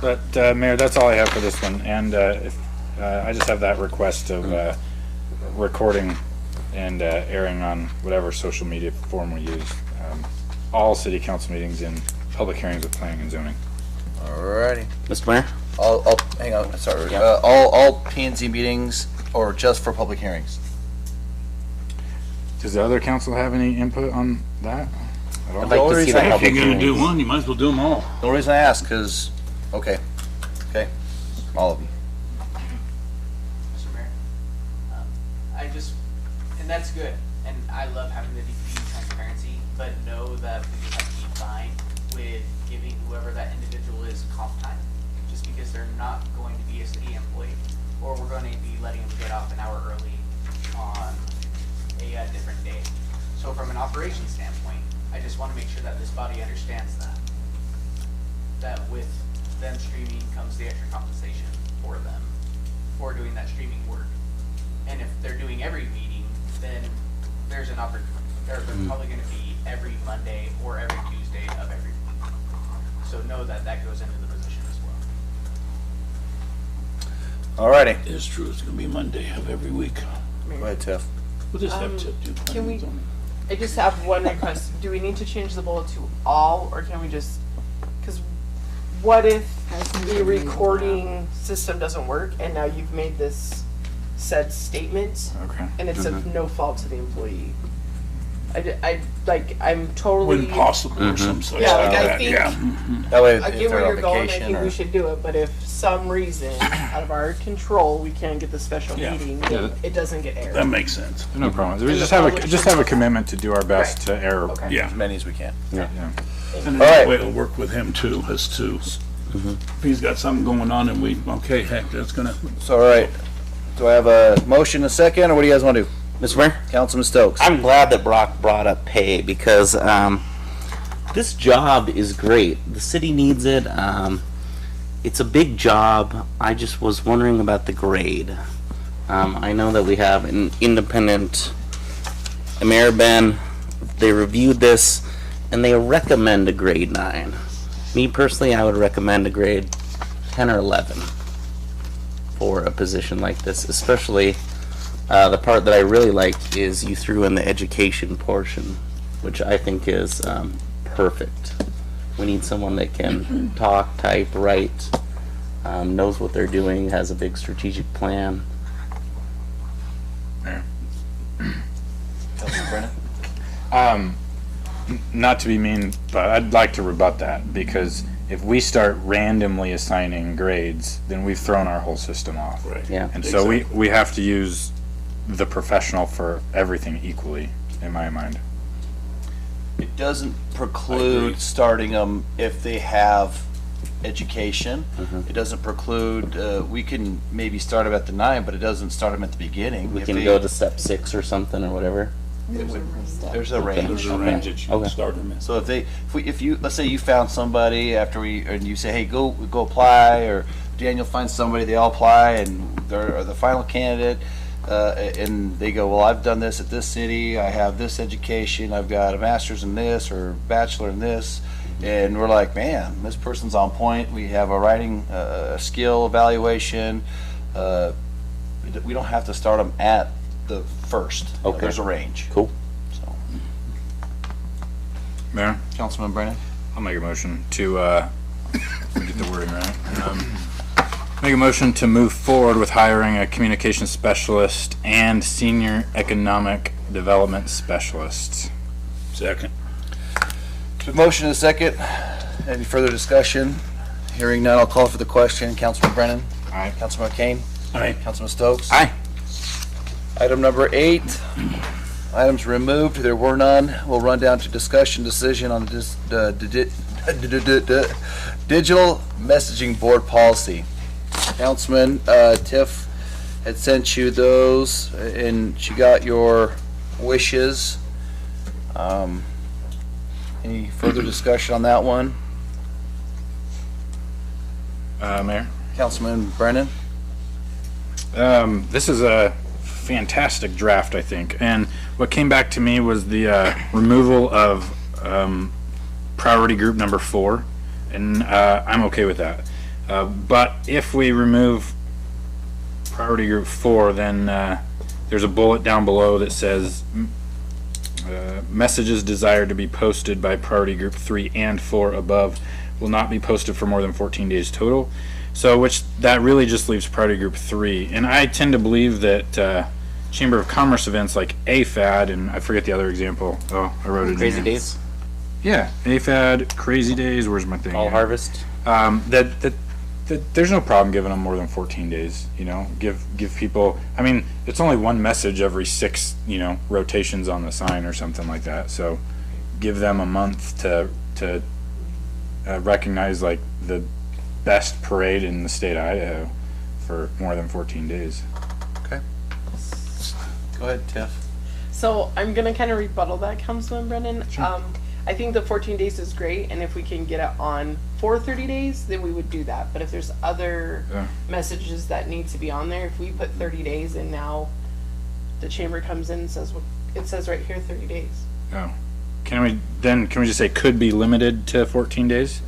But Mayor, that's all I have for this one. And I just have that request of recording and airing on whatever social media form we use. All city council meetings and public hearings with planning and zoning. Alrighty. Mr. Mayor? All hang on, sorry. Yeah. All P and Z meetings, or just for public hearings? Does the other council have any input on that? At all? I'd like to see the If public you're gonna do hearings. one, you might as well do them all. The only reason I ask, okay, all of them. Mr. Mayor, and that's good, and I love having the transparency, but know that we just have to be fine with giving whoever that individual is comp time, just because they're not going to be a city employee, or we're going to be letting them get off an hour early on a different day. So from an operations standpoint, I just want to make sure that this body understands that with them streaming comes the extra compensation for them for doing that streaming work. And if they're doing every meeting, then there's an opportunity, they're probably going to be every Monday or every Tuesday of every week. So know that that goes into the position as well. Alrighty. It's true, it's gonna be Monday of every week. Go ahead, Tiff. We'll just have to do planning Can we, and zoning. I just have one request. Do we need to change the bullet to all, or can we just, because what if the recording system doesn't work and now you've made this said statement Okay. and it's of no fault to the employee? I'm totally. When possible or some such. Yeah, like like I that, think, yeah. That way, I if get they're where on you're going, I vacation think or we should do it, but if some reason, out of our control, we can't get the special Yeah. meeting, Yeah. then it doesn't get aired. That makes sense. No problem. We And just the have public just should have a know. commitment to do our best Right. to air. Okay. Yeah. as many as we can. Yeah. And All right. that way it'll work with him too, as to, if he's got something going on and we, okay, heck, that's gonna, So, all right. Do I have a motion, a second, or what do you guys want to do? Mr. Mayor? Councilman Stokes. I'm glad that Brock brought up pay because this job is great. The city needs it. It's a big job. I just was wondering about the grade. I know that we have an independent Ameriben. They reviewed this and they recommend a grade 9. Me personally, I would recommend a grade 10 or 11 for a position like this, especially the part that I really like is you threw in the education portion, which I think is perfect. We need someone that can talk, type, write, knows what they're doing, has a big strategic plan. Councilman Brennan. Not to be mean, but I'd like to rebut that because if we start randomly assigning grades, then we've thrown our whole system off. right. Yeah. And so Exactly. we have to use the professional for everything equally, in my mind. It doesn't I preclude agree. starting them if they have education. Mhm. It doesn't preclude, we can maybe start them at the 9, but it doesn't start them at the beginning. We If can they- go to step 6 or something or whatever. There's a range. There's a range that you can Okay. start them in. So if you, let's say you found somebody and you say, hey, go apply, or Daniel finds somebody, they all apply, and they're the final candidate, and they go, well, I've done this at this city, I have this education, I've got a master's in this, or bachelor in this, and we're like, man, this person's on point, we have a writing skill evaluation, we don't have to start them at the first. Okay. There's a range. Cool. So, Mayor, Councilman Brennan? I'll make a motion to let me get the wording right. Make a motion to move forward with hiring a communications specialist and senior economic development specialist. Second. Motion and a second. Any further discussion? Hearing none, I'll call for the question. Councilman Brennan? Aye. Councilman Kane? Aye. Councilman Stokes? Aye. Item number 8, items removed, there were none. We'll run down to discussion decision on this digital messaging board policy. Councilman Tiff had sent you those, and she got your wishes. Any further discussion on that one? Mayor? Councilman Brennan? This is a fantastic draft, I think. And what came back to me was the removal of priority group number 4, and I'm okay with that. But if we remove priority group 4, then there's a bullet down below that says messages desired to be posted by priority group 3 and 4 above will not be posted for more than 14 days total. So, which that really just leaves priority group 3. And I tend to believe that Chamber of Commerce events like AFAD, and I forget the other example. Oh, I wrote it in Crazy here. Days, Yeah, AFAD, Crazy Days, where's my thing? All here? Harvest. That there's no problem giving them more than 14 days, you know, give people, I mean, it's only one message every 6, rotations on the sign or something like that. So give them a month to recognize like the best parade in the state of Idaho for more than 14 days. Go ahead, Tiff. So I'm gonna kind of rebuttal that, Councilman Brennan. I think the 14 days is great, and if we can get it on for 30 days, then we would do that. But if there's other Yeah. messages that need to be on there, if we put 30 days and now the chamber comes in and says, well, it says right here 30 days. Oh, can we just say could be limited to 14 days?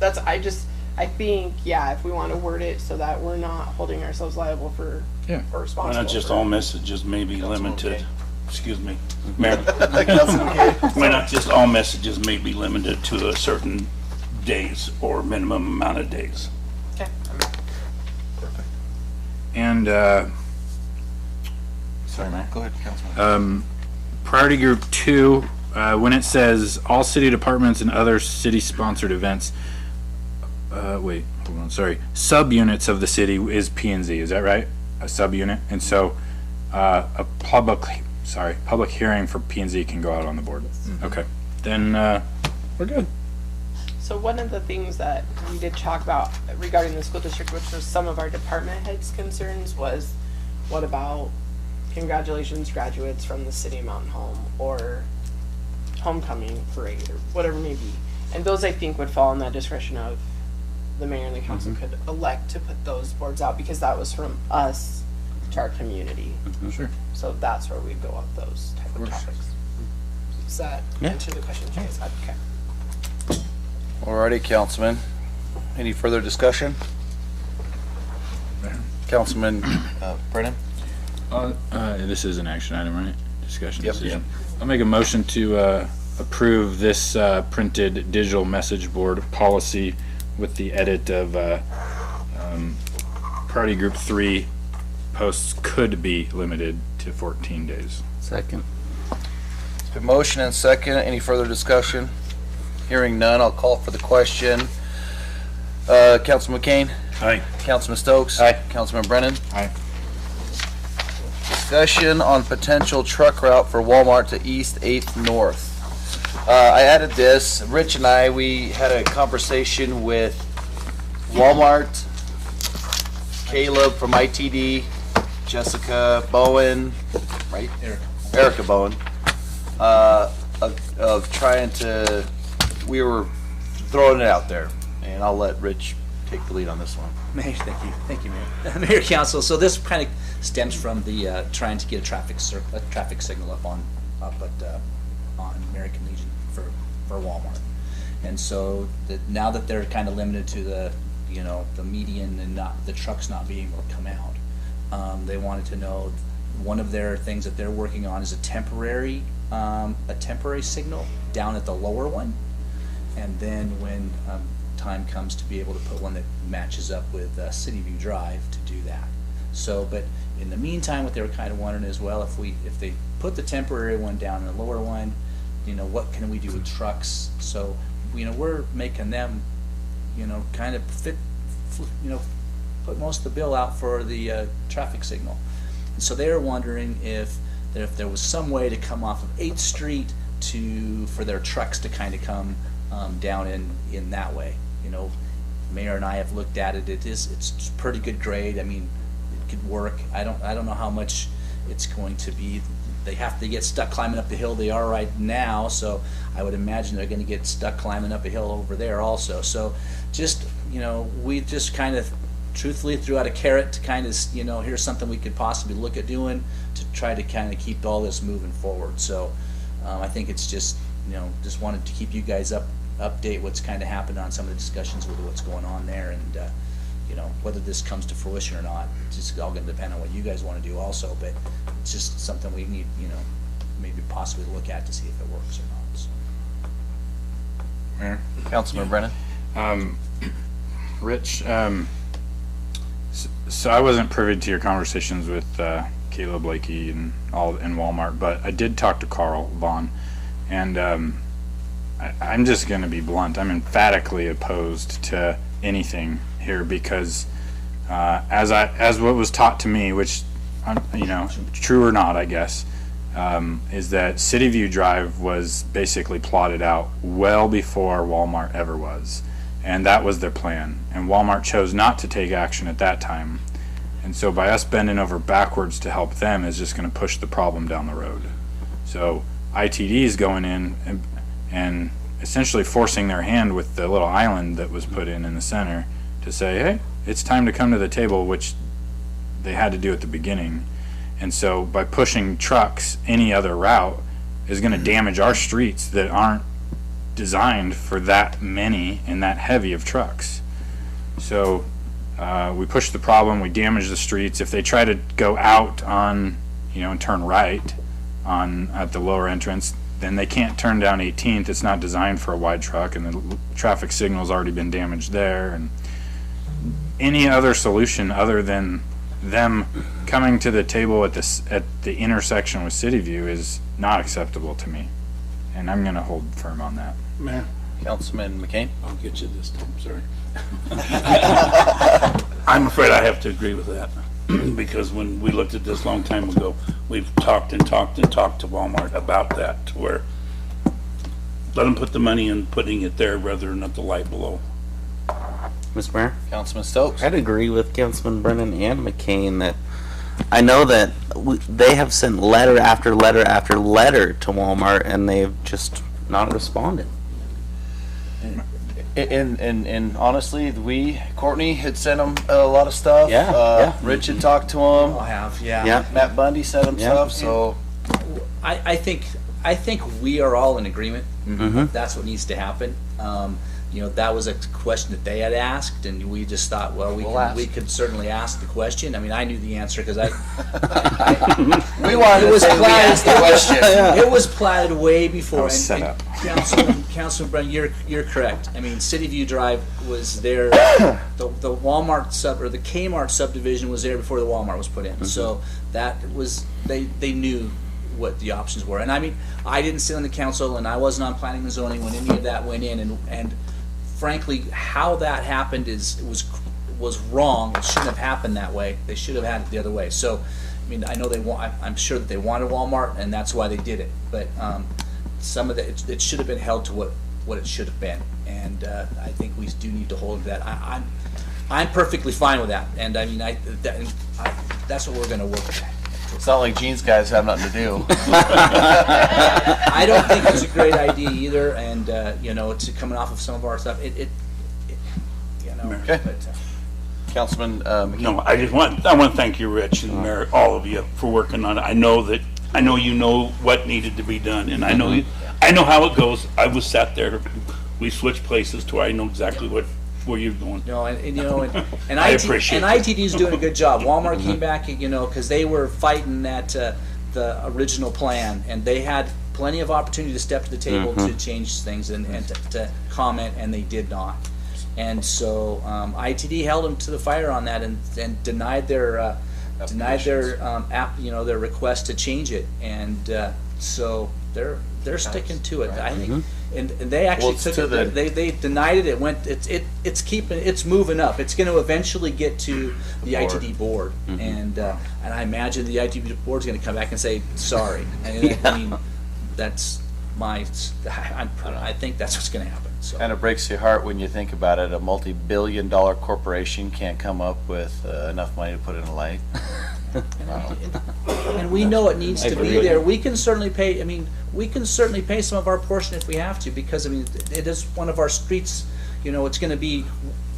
I think, yeah, if we want to word it so that we're not holding ourselves liable for, Yeah. or Why responsible. not just for- all messages may be limited, okay. excuse me, Mayor. Councilman Kane? Why not just all messages may be limited to a certain days or minimum amount of days? Okay. And, Sorry, man. Go ahead, Councilman. priority group 2, when it says all city departments and other city-sponsored events, wait, hold on, sorry, subunits of the city is P and Z, is that right? A subunit, and so a public hearing for P and Z can go out on the board. Okay, then we're good. So one of the things that we did talk about regarding the school district, which was some of our department heads' concerns, was what about congratulations graduates from the City of Mountain Home or homecoming parade or whatever it may be. And those I think would fall in that discretion of the mayor and the council could elect to put those boards out because that was from us to our community. Sure. So that's where we'd go up those type of topics. Does that answer the question you guys had? Okay. Alrighty, Councilman. Any further discussion? Councilman Brennan? This is an action item, right? Discussion Yep. decision. I'll make a motion to approve this printed digital message board policy with the edit of Priority Group 3 posts could be limited to 14 days. Second. It's been motion and second. Any further discussion? Hearing none, I'll call for the question. Councilman McCain? Aye. Councilman Stokes? Aye. Councilman Brennan? Aye. Discussion on potential truck route for Walmart to East 8th North. I added this. Rich and I, we had a conversation with Walmart, Caleb from ITD, Jessica Bowen, right? Erica Bowen, of trying to, we were throwing it out there, and I'll let Rich take the lead on this one. Mayor, thank you, Mayor. Mayor, Council. So this kind of stems from the trying to get a traffic signal up on American Legion for Walmart, and so now that they're kind of limited to the the median and not the trucks not being able to come out, they wanted to know one of their things that they're working on is a temporary signal down at the lower one, and then when time comes to be able to put one that matches up with City View Drive to do that. So, but in the meantime, what they were kind of wondering is, well, if they put the temporary one down and the lower one, what can we do with trucks? So, we're making them, kind of put most of the bill out for the traffic signal. And so they were wondering if there was some way to come off of 8th Street for their trucks to kind of come down in that way. Mayor and I have looked at it. It's pretty good grade. I mean, it could work. I don't know how much it's going to be. They have to get stuck climbing up the hill they are right now, so I would imagine they're going to get stuck climbing up a hill over there also. So just, we just kind of truthfully threw out a carrot to kind of, here's something we could possibly look at doing to try to kind of keep all this moving forward. So I think it's just, just wanted to keep you guys update what's kind of happened on some of the discussions with what's going on there, and whether this comes to fruition or not, it's just all going to depend on what you guys want to do also, but it's just something we need, maybe possibly look at to see if it works or not. So. Mayor? Councilman Brennan? Rich, so I wasn't privy to your conversations with Caleb Blakey and Walmart, but I did talk to Carl Vaughn, and I'm just going to be blunt. I'm emphatically opposed to anything here because, as what was taught to me, which, true or not, I guess, is that City View Drive was basically plotted out well before Walmart ever was, and that was their plan. And Walmart chose not to take action at that time, and so by us bending over backwards to help them is just going to push the problem down the road. So ITD is going in and essentially forcing their hand with the little island that was put in the center to say, hey, it's time to come to the table, which they had to do at the beginning. And so by pushing trucks any other route is going to damage our streets that aren't designed for that many and that heavy of trucks. So we push the problem, we damage the streets. If they try to go out on, and turn right at the lower entrance, then they can't turn down 18th. It's not designed for a wide truck, and the traffic signal's already been damaged there. And any other solution other than them coming to the table at the intersection with City View is not acceptable to me. and I'm gonna hold firm on that. Mayor, Councilman McCain? I'll get you this time, sorry. I'm afraid I have to agree with that, because when we looked at this a long time ago, we've talked and talked and talked to Walmart about that, to where let them put the money in putting it there rather than at the light below. Mr. Mayor? Councilman Stokes? I'd agree with Councilman Brennan and McCain that I know that they have sent letter after letter after letter to Walmart, and they've just not responded. And honestly, Courtney had sent him a lot of stuff. Yeah. Rich had talked to him. I'll have, Yeah. Matt Bundy sent him Yeah. stuff, so. I think we are all in agreement. Mhm. That's what needs to happen. That was a question that they had asked, and we just thought, well, we could certainly ask the question. I mean, I knew the answer because We wanted to say we asked the question. It was platted way before. I was set up. Councilman Brennan, you're correct. I mean, City View Drive was there. The Walmart or the Kmart subdivision was there before the Walmart was put in. So that was they knew what the options were. And I mean, I didn't sit on the council, and I wasn't on planning and zoning when any of that went in. And frankly, how that happened was wrong. It shouldn't have happened that way. They should have had it the other way. So, I mean, I know I'm sure that they wanted Walmart, and that's why they did it. But some of it should have been held to what it should have been. And I think we do need to hold that. I'm perfectly fine with that. And I mean, that's what we're going to work with. It's not like jeans guys have nothing to do. I don't think it's a great idea either, and it's coming off of some of our stuff. Okay. But, Councilman McCain? No, I want to thank you, Rich, and Mayor, all of you, for working on it. I know you know what needed to be done, and I know how it goes. I was sat there, we switched places to where I know exactly where you're going. and I appreciate ITD is doing a good job. Walmart came back, because they were fighting that the original plan, and they had plenty of opportunity to step to the table to change things and to comment, and they did not. And so ITD held them to the fire on that, and denied their their request to change it, and so they're sticking to it. I think. And they actually they denied it. It went. It's moving up. It's going to eventually get to the ITD board, and I imagine the ITD board is going to come back and say sorry. I mean, that's I think that's what's going to happen. So. Kind of breaks your heart when you think about it. A multi-billion-dollar corporation can't come up with enough money to put in a light. And we know it needs to be there. We can certainly pay. I mean, we can certainly pay some of our portion if we have to, because I mean, it is one of our streets. It's going to be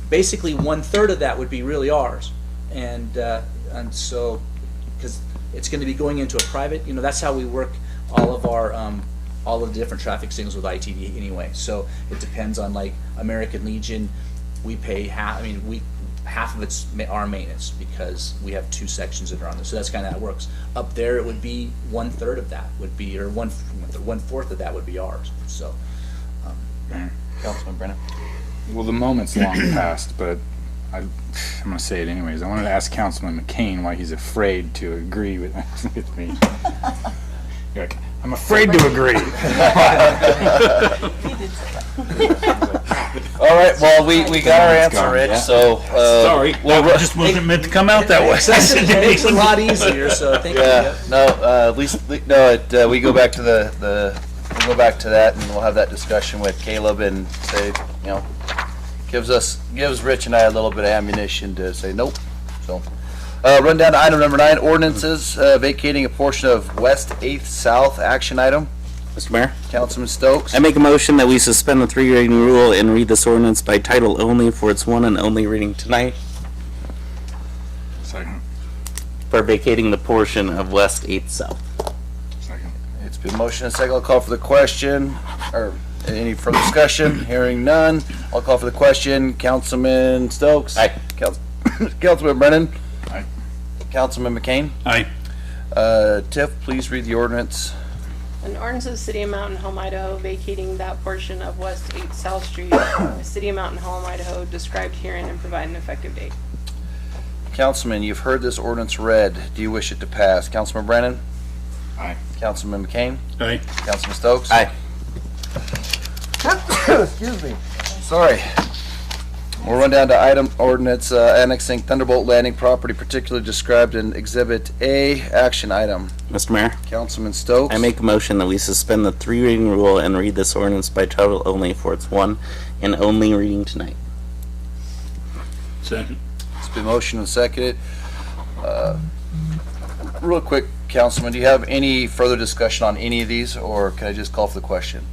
basically 1/3 of that would be really ours, and so because it's going to be going into a private. That's how we work all of the different traffic signals with ITD anyway. So it depends on, like, American Legion. We pay half. I mean, half of it's our maintenance because we have 2 sections that are on there. So that's kind of how it works. Up there, it would be 1/3 of that would be, or 1/4 of that would be ours. So, Councilman Brennan? Well, the moment's long past, but I'm going to say it anyways. I wanted to ask Councilman McCain why he's afraid to agree with me. You're like, I'm afraid to agree. All right, well, we got our answer, Rich, so. Sorry, that just wasn't meant to come out that way. It makes it a lot easier. So thank you. At least we go back to we'll go back to that, and we'll have that discussion with Caleb and say, gives Rich and I a little bit of ammunition to say nope. So, run down to item number 9, ordinances, vacating a portion of West 8th South, action item. Mr. Mayor? Councilman Stokes. I make a motion that we suspend the 3 reading rule and read this ordinance by title only for its one and only reading tonight Second. for vacating the portion of West 8th South. Second. It's been motion and second. I'll call for the question, or any further discussion? Hearing none. I'll call for the question. Councilman Stokes. Aye. Councilman Brennan. Aye. Councilman McCain. Aye. Tiff, please read the ordinance. An ordinance of the City of Mountain Home, Idaho, vacating that portion of West 8th South Street, City of Mountain Home, Idaho, described herein, and provide an effective date. Councilman, you've heard this ordinance read. Do you wish it to pass? Councilman Brennan? Aye. Councilman McCain? Aye. Councilman Stokes? Aye. Excuse me. Sorry. We'll run down to item ordinance annexing Thunderbolt Landing property particularly described in Exhibit A, action item. Mr. Mayor, Councilman Stokes. I make a motion that we suspend the 3 reading rule and read this ordinance by title only for its one and only reading tonight. Second. It's been motioned and seconded. Real quick, Councilman, do you have any further discussion on any of these, or can I just call for the question?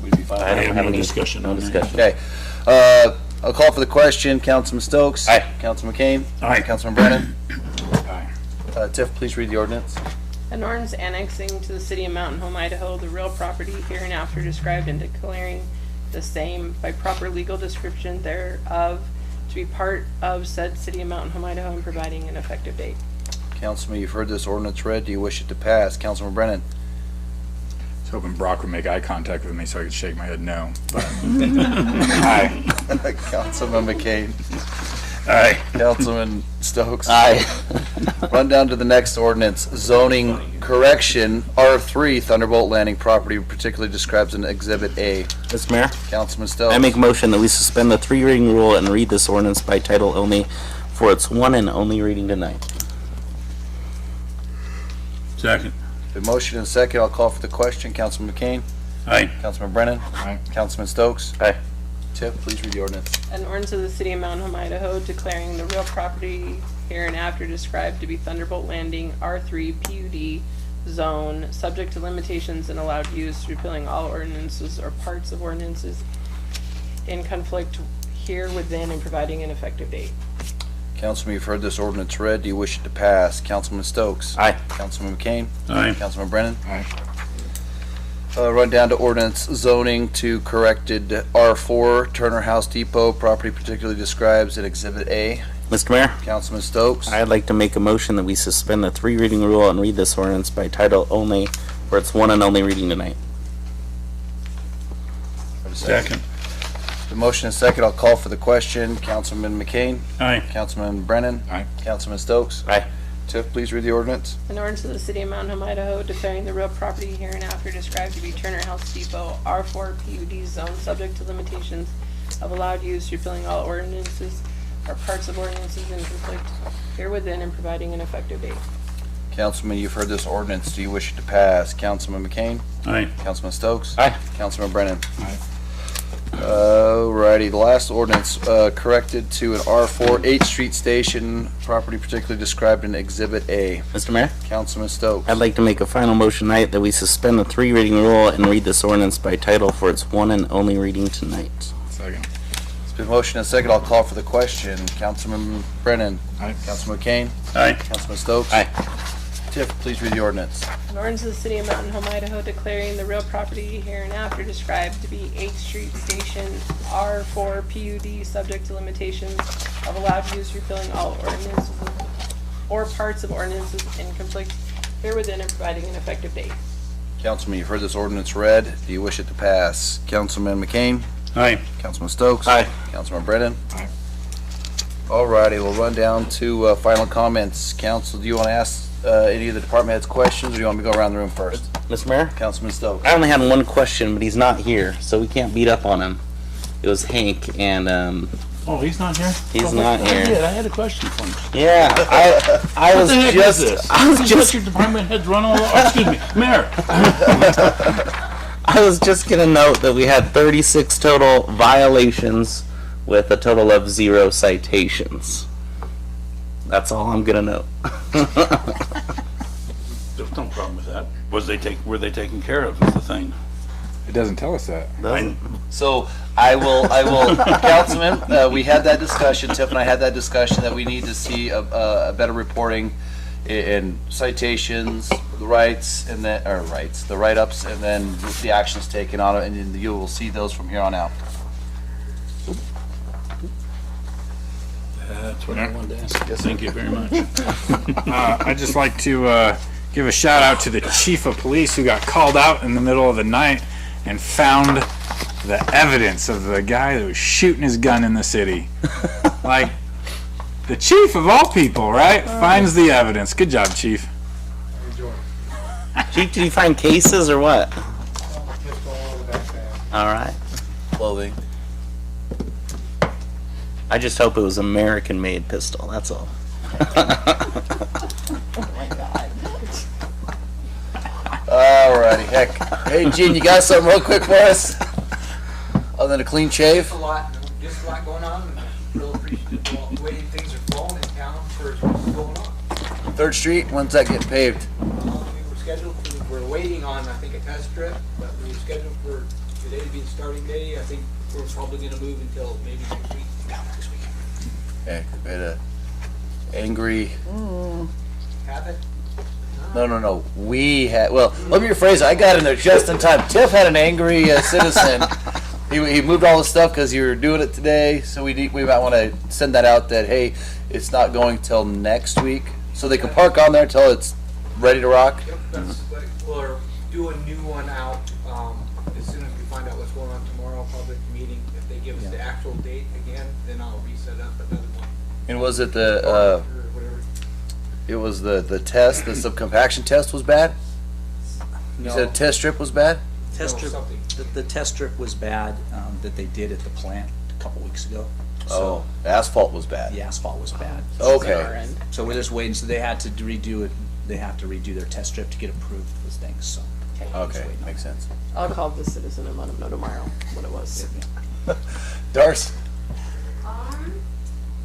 We'd be fine. I have no any- discussion no on that. discussion. Okay. I'll call for the question. Councilman Stokes. Aye. Councilman McCain. Aye. Councilman Brennan. Aye. Tiff, please read the ordinance. An ordinance annexing to the city of Mountain Home, Idaho, the real property hereinafter described and declaring the same by proper legal description thereof to be part of said city of Mountain Home, Idaho, and providing an effective date. Councilman, you've heard this ordinance read. Do you wish it to pass? Councilman Brennan. I was hoping Brock would make eye contact with me so I could shake my head no. But aye. Councilman McCain. Aye. Councilman Stokes. Aye. Run down to the next ordinance, zoning correction, R3 Thunderbolt Landing property particularly describes in Exhibit A. Mr. Mayor, Councilman Stokes. I make a motion that we suspend the 3 reading rule and read this ordinance by title only for its one and only reading tonight. Second. The motion and second, I'll call for the question. Councilman McCain. Aye. Councilman Brennan. Aye. Councilman Stokes. Aye. Tiff, please read the ordinance. An ordinance of the city of Mountain Home, Idaho, declaring the real property hereinafter described to be Thunderbolt Landing R3 PUD zone, subject to limitations and allowed use, repealing all ordinances or parts of ordinances in conflict here within and providing an effective date. Councilman, you've heard this ordinance read. Do you wish it to pass? Councilman Stokes. Aye. Councilman McCain. Aye. Councilman Brennan. Aye. Run down to ordinance zoning to corrected R4 Turner House Depot property particularly describes in Exhibit A. Mr. Mayor, Councilman Stokes. I'd like to make a motion that we suspend the 3 reading rule and read this ordinance by title only for its one and only reading tonight. Second. The motion is second. I'll call for the question. Councilman McCain. Aye. Councilman Brennan. Aye. Councilman Stokes. Aye. Tiff, please read the ordinance. An ordinance of the city of Mountain Home, Idaho, declaring the real property hereinafter described to be Turner House Depot R4 PUD zone, subject to limitations of allowed use, repealing all ordinances or parts of ordinances in conflict herewithin and providing an effective date. Councilman, you've heard this ordinance. Do you wish it to pass? Councilman McCain. Aye. Councilman Stokes. Aye. Councilman Brennan. Aye. Alrighty, the last ordinance, corrected to an R4 8th Street Station, property particularly described in Exhibit A. Mr. Mayor, Councilman Stokes. I'd like to make a final motion tonight that we suspend the 3 reading rule and read this ordinance by title for its one and only reading tonight. Second. It's been motioned and second. I'll call for the question. Councilman Brennan. Aye. Councilman McCain. Aye. Councilman Stokes. Aye. Tiff, please read the ordinance. An ordinance of the city of Mountain Home, Idaho, declaring the real property hereinafter described to be 8th Street Station R4 PUD, subject to limitations of allowed use, repealing all ordinances or parts of ordinances in conflict herewithin and providing an effective date. Councilman, you've heard this ordinance read. Do you wish it to pass? Councilman McCain. Aye. Councilman Stokes. Aye. Councilman Brennan. Aye. Alrighty, we'll run down to final comments. Council, do you want to ask any of the department heads questions, or do you want me to go around the room first? Mr. Mayor, Councilman Stokes. I only had one question, but he's not here, so we can't beat up on him. It was Hank, and Oh, he's not here? He's not here. I had a question for him. yeah, I was What the heck just, is this? I was Let just, your department heads run all, excuse me, Mayor. I was just gonna note that we had 36 total violations with a total of 0 citations. That's all I'm gonna note. There's no problem with that. Were they taken care of is the thing. It doesn't tell us that. So I will, Councilman, we had that discussion, Tiff and I had that discussion that we need to see a better reporting in citations, the rights, and then, or rights, the write-ups, and then the actions taken on it, and then you will see those from here on out. That's what I wanted to ask. Thank you very much. I'd just like to give a shout out to the chief of police who got called out in the middle of the night and found the evidence of the guy that was shooting his gun in the city. Like, the chief of all people, right? Finds the evidence. Good job, chief. Enjoy. Chief, did you find cases or what? Pistol on the backpack. All right. clothing. I just hope it was American-made pistol. That's all. Alrighty, heck. Hey, Gene, you got something real quick for us? Other than a clean shave? A lot, just a lot going on, and I'm real appreciative of all the way things are flowing in town for what's going on. 3rd Street, when's that getting paved? We were scheduled for, we're waiting on, I think, a test strip, but we were scheduled for today to be the starting day. I think we're probably gonna move until maybe next week. Next week. Heck, we had a angry, Have it? no. We had, well, let me rephrase it. I got in there just in time. Tiff had an angry citizen. He moved all his stuff because you were doing it today, so we might want to send that out that, hey, it's not going till next week. So they can park on there until it's ready to rock. Yep, that's, we'll do a new one out, as soon as we find out what's going on tomorrow, public meeting. If they give us the actual date again, then I'll reset up another one. And was it Or whatever. it was the test, the subcompaction test was bad? You said test strip was bad? Test strip, something. the test strip was bad, that they did at the plant a couple weeks ago. Oh, asphalt was bad. The asphalt was bad. Okay. So we're just waiting, so they had to redo it, they have to redo their test strip to get approved for those things, so. we're just Okay, waiting on makes that. sense. I'll call the citizen and let him know tomorrow what it was. Darce?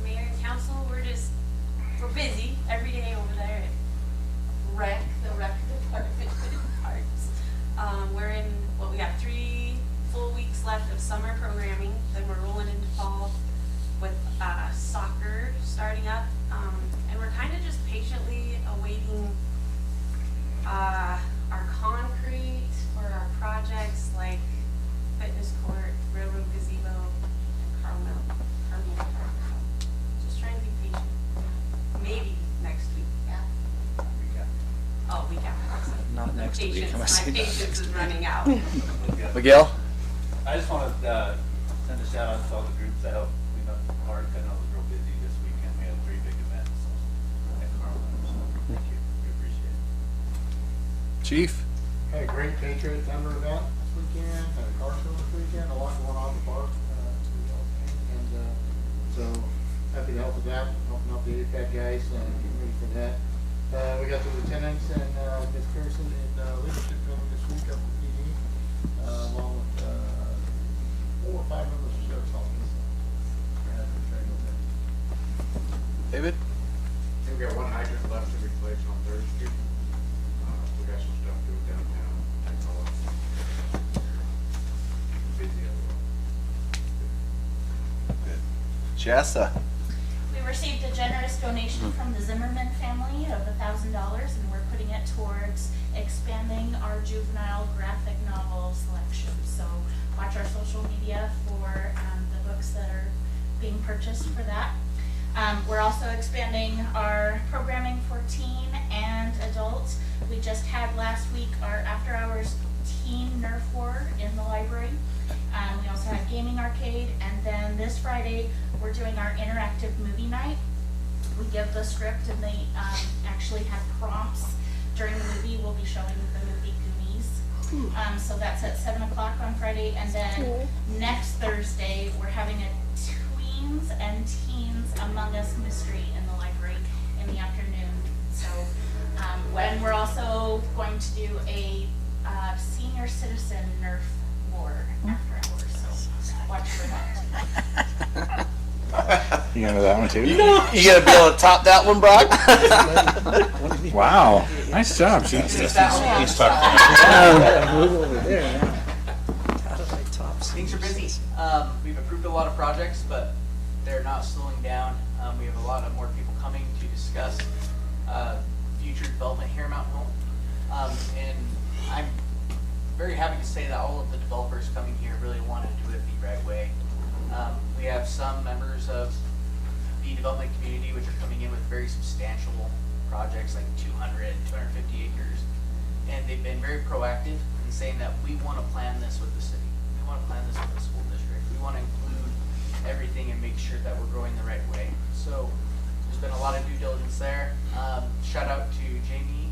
Mayor and council, we're busy every day over there at the rec department parks. We're in, we got 3 full weeks left of summer programming, then we're rolling into fall with, soccer starting up. And we're kind of just patiently awaiting, our concrete for our projects like fitness court, railroad gazebo, and Carmel Park. Just trying to be patient. Maybe next week, yeah. Oh, week after. Not next week. Patience, I'm my gonna say not patience next is week. running out. Miguel? I just want to send a shout out to all the groups that helped clean up the park. I know it was real busy this weekend. We had 3 big events. So thank you. We appreciate it. Chief? Had a great Patriot Thunder event this weekend, had a car show this weekend, a lot going on in the park. And so happy to help with that, helping out the APAC guys, getting ready for that. We got the lieutenants and Ms. Pearson in leadership building this week up at PD, along with 4 or 5 members of sheriff's office. We're having a training with them. David? We got 1 hydrant left to replace on 3rd Street. We got some stuff to do downtown. That's all. Busy otherwise. Good. Shasta? We received a generous donation from the Zimmerman family of $1,000, and we're putting it towards expanding our juvenile graphic novel selection. So watch our social media for the books that are being purchased for that. We're also expanding our programming for teen and adult. We just had last week our after-hours teen Nerf war in the library. We also had gaming arcade, and then this Friday we're doing our interactive movie night. We give the script, and they actually have prompts during the movie. We'll be showing the movie Goonies. So that's at 7 o'clock on Friday, and then next Thursday we're having a tweens and teens Among Us mystery in the library in the afternoon. So, and we're also going to do a senior citizen Nerf war after hours. So watch for that. You gonna do that one too? You gonna be able to top that one, Brock? Wow, nice job, Chief. He's talking. Move over there now. How do I top Things are busy. We've approved a lot of projects, but they're not slowing down. We have a lot of more people coming to discuss future development here in Mountain Home. And I'm very happy to say that all of the developers coming here really want to do it the right way. We have some members of the development community which are coming in with very substantial projects like 200, 250 acres. And they've been very proactive in saying that we want to plan this with the city. We want to plan this with the school district. We want to include everything and make sure that we're going the right way. So there's been a lot of due diligence there. Shout out to Jamie,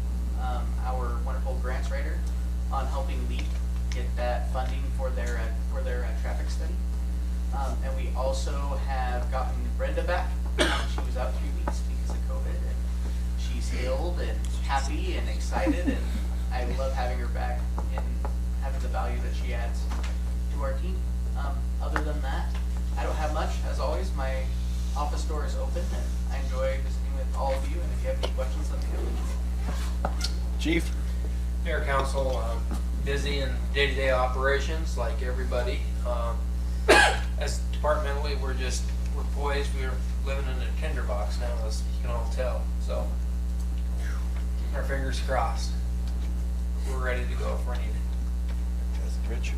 our wonderful grants writer, on helping LEAP get that funding for their traffic study. happy and excited, and I love having her back and having the value that she adds to our team. Other than that, I don't have much. As always, my office door is open, and I enjoy visiting with all of you, and if you have any questions, let me know. Chief? Mayor, council, busy in day-to-day operations like everybody. As departmentally, we're poised. We're living in a tinderbox now, as you can all tell. So, our fingers crossed. We're ready to go if we're needed. Rich?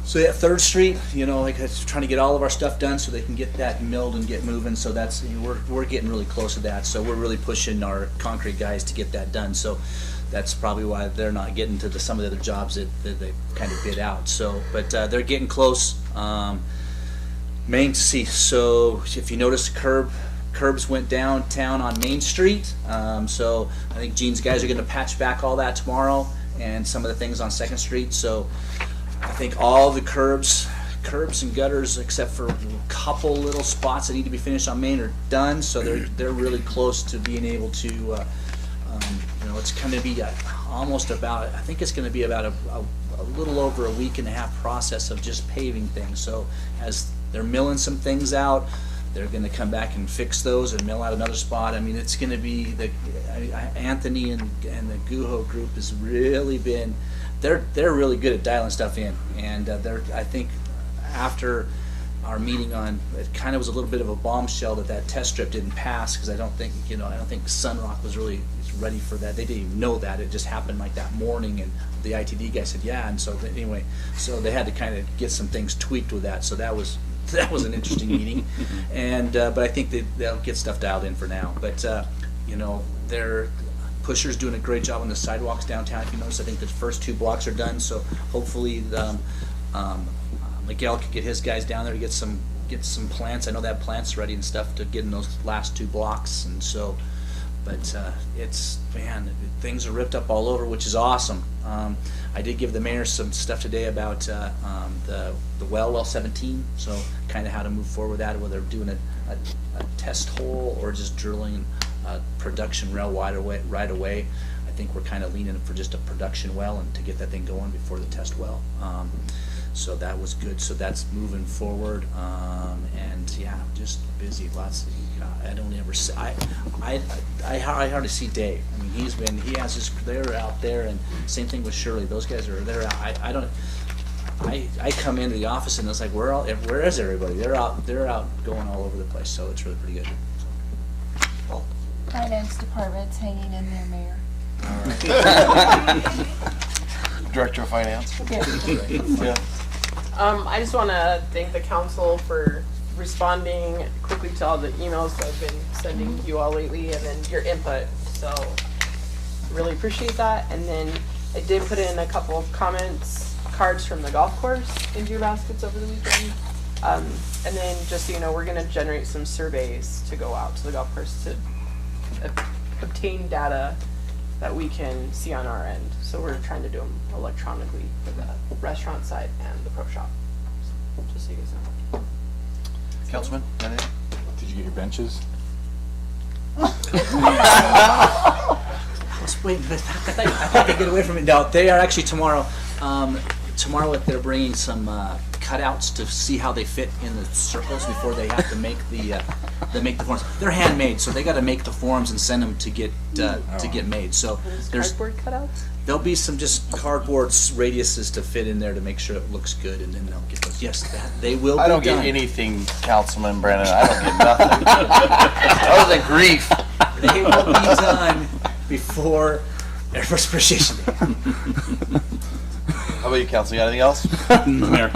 So yeah, 3rd Street, you know, like it's trying to get all of our stuff done so they can get that milled and get moving. So that's, you know, we're getting really close to that. So we're really pushing our concrete guys to get that done. So that's probably why they're not getting to some of the other jobs that they kind of bid out. So, but they're getting close. Main C. So if you notice, curbs went downtown on Main Street. So I think Gene's guys are going to patch back all that tomorrow, and some of the things on 2nd Street. So I think all the curbs and gutters, except for a couple little spots that need to be finished on Main, are done. So they're really close to being able to, you know, it's going to be almost about, I think it's going to be about a little over a week and a half process of just paving things. So as they're milling some things out, they're going to come back and fix those and mill out another spot. I mean, it's going to be Anthony and the Guho group has really been. They're really good at dialing stuff in, and I think after our meeting on, it kind of was a little bit of a bombshell that test strip didn't pass, because I don't think Sunrock was really ready for that. They didn't even know that. It just happened like that morning, and the ITD guy said yeah, and so anyway, so they had to kind of get some things tweaked with that. So that was an interesting meeting, and but I think they'll get stuff dialed in for now. But you know, Pusher's doing a great job on the sidewalks downtown. If you notice, I think the first 2 blocks are done. So hopefully, Miguel could get his guys down there to get some plants. I know that plant's ready and stuff to get in those last 2 blocks. And so, but things are ripped up all over, which is awesome. I did give the mayor some stuff today about the well 17. So kind of how to move forward with that, whether doing a test hole or just drilling production well right away. I think we're kind of leaning for just a production well and to get that thing going before the test well. So that was good. So that's moving forward. And yeah, just busy. Lots. I don't ever see. I hardly see Dave. I mean, they're out there, and same thing with Shirley. Those guys they're out. I come into the office and it's like, where is everybody? They're out going all over the place. So it's really pretty good. Finance department's hanging in there, Mayor. Director of Finance. Yeah. I just want to thank the council for responding quickly to all the emails I've been sending you all lately, and then your input. So really appreciate that. And then I did put in a couple of cards from the golf course into your baskets over the weekend. And then just so you know, we're going to generate some surveys to go out to the golf course to obtain data that we can see on our end. So we're trying to do them electronically for the restaurant side and the pro shop. So just so you guys know. Councilman, anything? Did you get your benches? I was waiting, but I thought they'd get away from it. No, they are actually tomorrow. Tomorrow they're bringing some cutouts to see how they fit in the circles before they have to make the forms. They're handmade, so they got to make the forms and send them to get made. So there's cardboard cutouts. There'll be some just cardboard radiuses to fit in there to make sure it looks good, and then they'll get those. Yes, they will. I don't be done. get anything, Councilman Brennan. I don't get nothing. Other than grief. They will be done before Air Force Appreciation Day. How about you, Council? You got anything else? Mayor,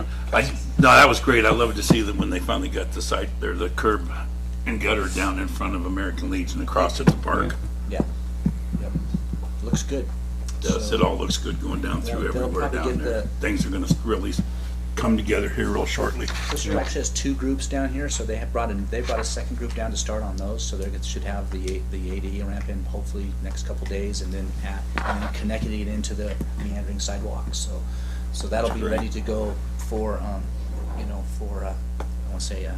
no, that was great. I loved to see that when they finally got the site there, the curb and gutter down in front of American Legion across at the park. Yeah. Yep. Looks good. It all looks good going down through everywhere down there. Things are going to really come together here real shortly. Fisher actually has 2 groups down here, so they brought a second group down to start on those. So they should have the ADA ramp in hopefully next couple days, and then connecting it into the meandering sidewalks. So that'll be ready to go for I want to say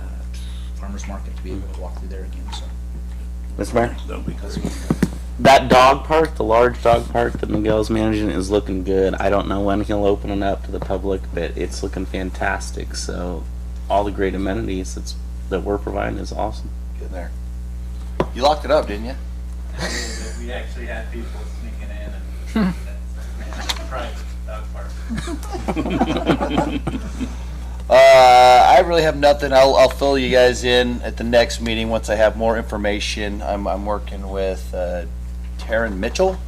farmers market to be able to walk through there again. So. Mr. Mayor? That'll be great. That dog park, the large dog park that Miguel's managing, is looking good. I don't know when he'll open it up to the public, but it's looking fantastic. So all the great amenities that we're providing is awesome. Get there. You locked it up, didn't you? We actually had people sneaking in and that's a private dog park. I really have nothing. I'll fill you guys in at the next meeting once I have more information. I'm working with Taryn Mitchell,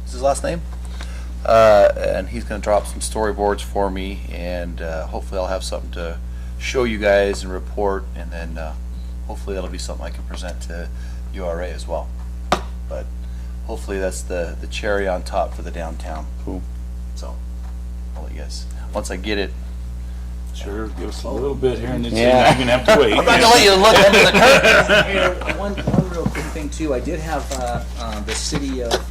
is his last name, and he's going to drop some storyboards for me, and hopefully I'll have something to show you guys and report, and then hopefully that'll be something I can present to URA as well. But hopefully that's the cherry on top for the downtown. Cool. So I'll let you guys, once I get it. Sure, give us a little bit here and then Yeah. you're gonna have to wait. I'm not gonna let you look under the curtain. One real quick thing too, I did have the city of,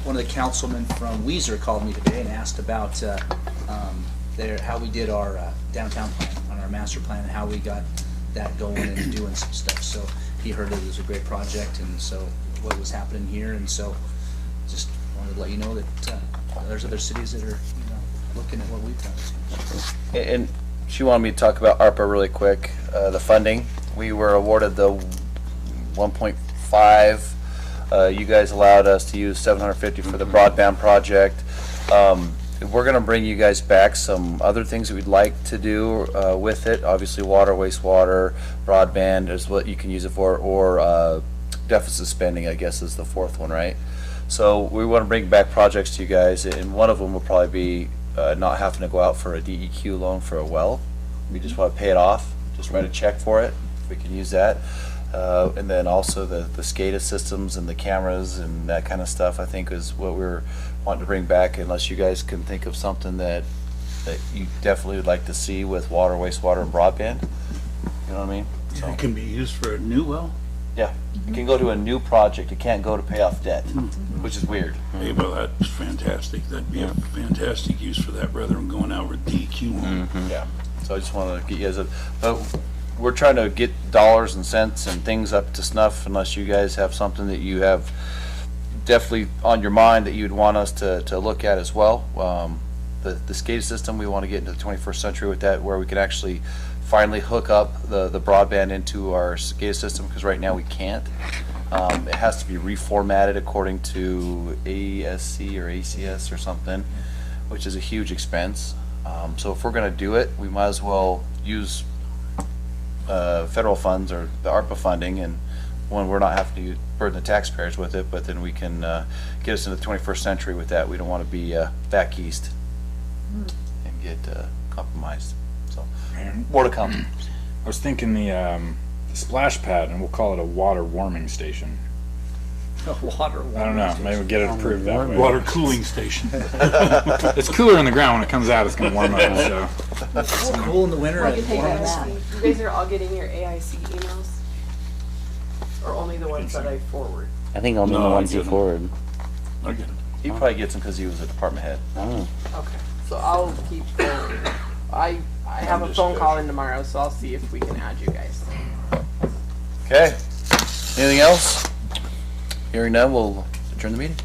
one of the councilmen from Weezer called me today and asked about how we did our downtown plan, on our master plan, and how we got that going and doing some stuff. So he heard it was a great project, and so what was happening here, and so just wanted to let you know that there's other cities that are, looking at what we've done too. And she wanted me to talk about ARPA really quick, the funding. We were awarded the 1.5. You guys allowed us to use 750 for the broadband project. We're gonna bring you guys back some other things that we'd like to do with it. Obviously, water, wastewater, broadband is what you can use it for, or deficit spending, I guess, is the fourth one, right? So we want to bring back projects to you guys, and one of them will probably be not having to go out for a DEQ loan for a well. We just want to pay it off, just write a check for it, if we can use that. And then also the SCADA systems and the cameras and that kind of stuff, I think is what we're wanting to bring back, unless you guys can think of something that you definitely would like to see with water, wastewater, and broadband. You know what I mean? So, It can be used for a new well? yeah, it can go to a new project. It can't go to pay off debt, which is weird. Hey, well, that's fantastic. That'd be a fantastic use for that rather than going out with DEQ one. Yeah, so I just want to get you guys but we're trying to get dollars and cents and things up to snuff, unless you guys have something that you have definitely on your mind that you'd want us to look at as well. The SCADA system, we want to get into the 21st century with that, where we can actually finally hook up the broadband into our SCADA system, because right now we can't. It has to be reformatted according to ASC or ACS or something, which is a huge expense. So if we're going to do it, we might as well use federal funds or the ARPA funding, and when we're not having to burden the taxpayers with it, but then we can get us into the 21st century with that. We don't want to be back east and get compromised. So more to come. I was thinking the splash pad, and we'll call it a water warming station. Water. I don't know. Maybe we'll get it approved that way. Water cooling station. It's cooler in the ground. When it comes out, it's going to warm up. So It's cool in the winter. Like and you warm in the summer. guys are all getting your AIC emails? Or only the ones that I forward? I think only No, the I ones you get 'em. forward. I get it. He probably gets them because he was a department head. Oh. Okay, so I'll keep forwarding. I have a just phone call in tomorrow, so I'll see if we can add you guys. Okay. Anything else? Hearing none, we'll adjourn the meeting.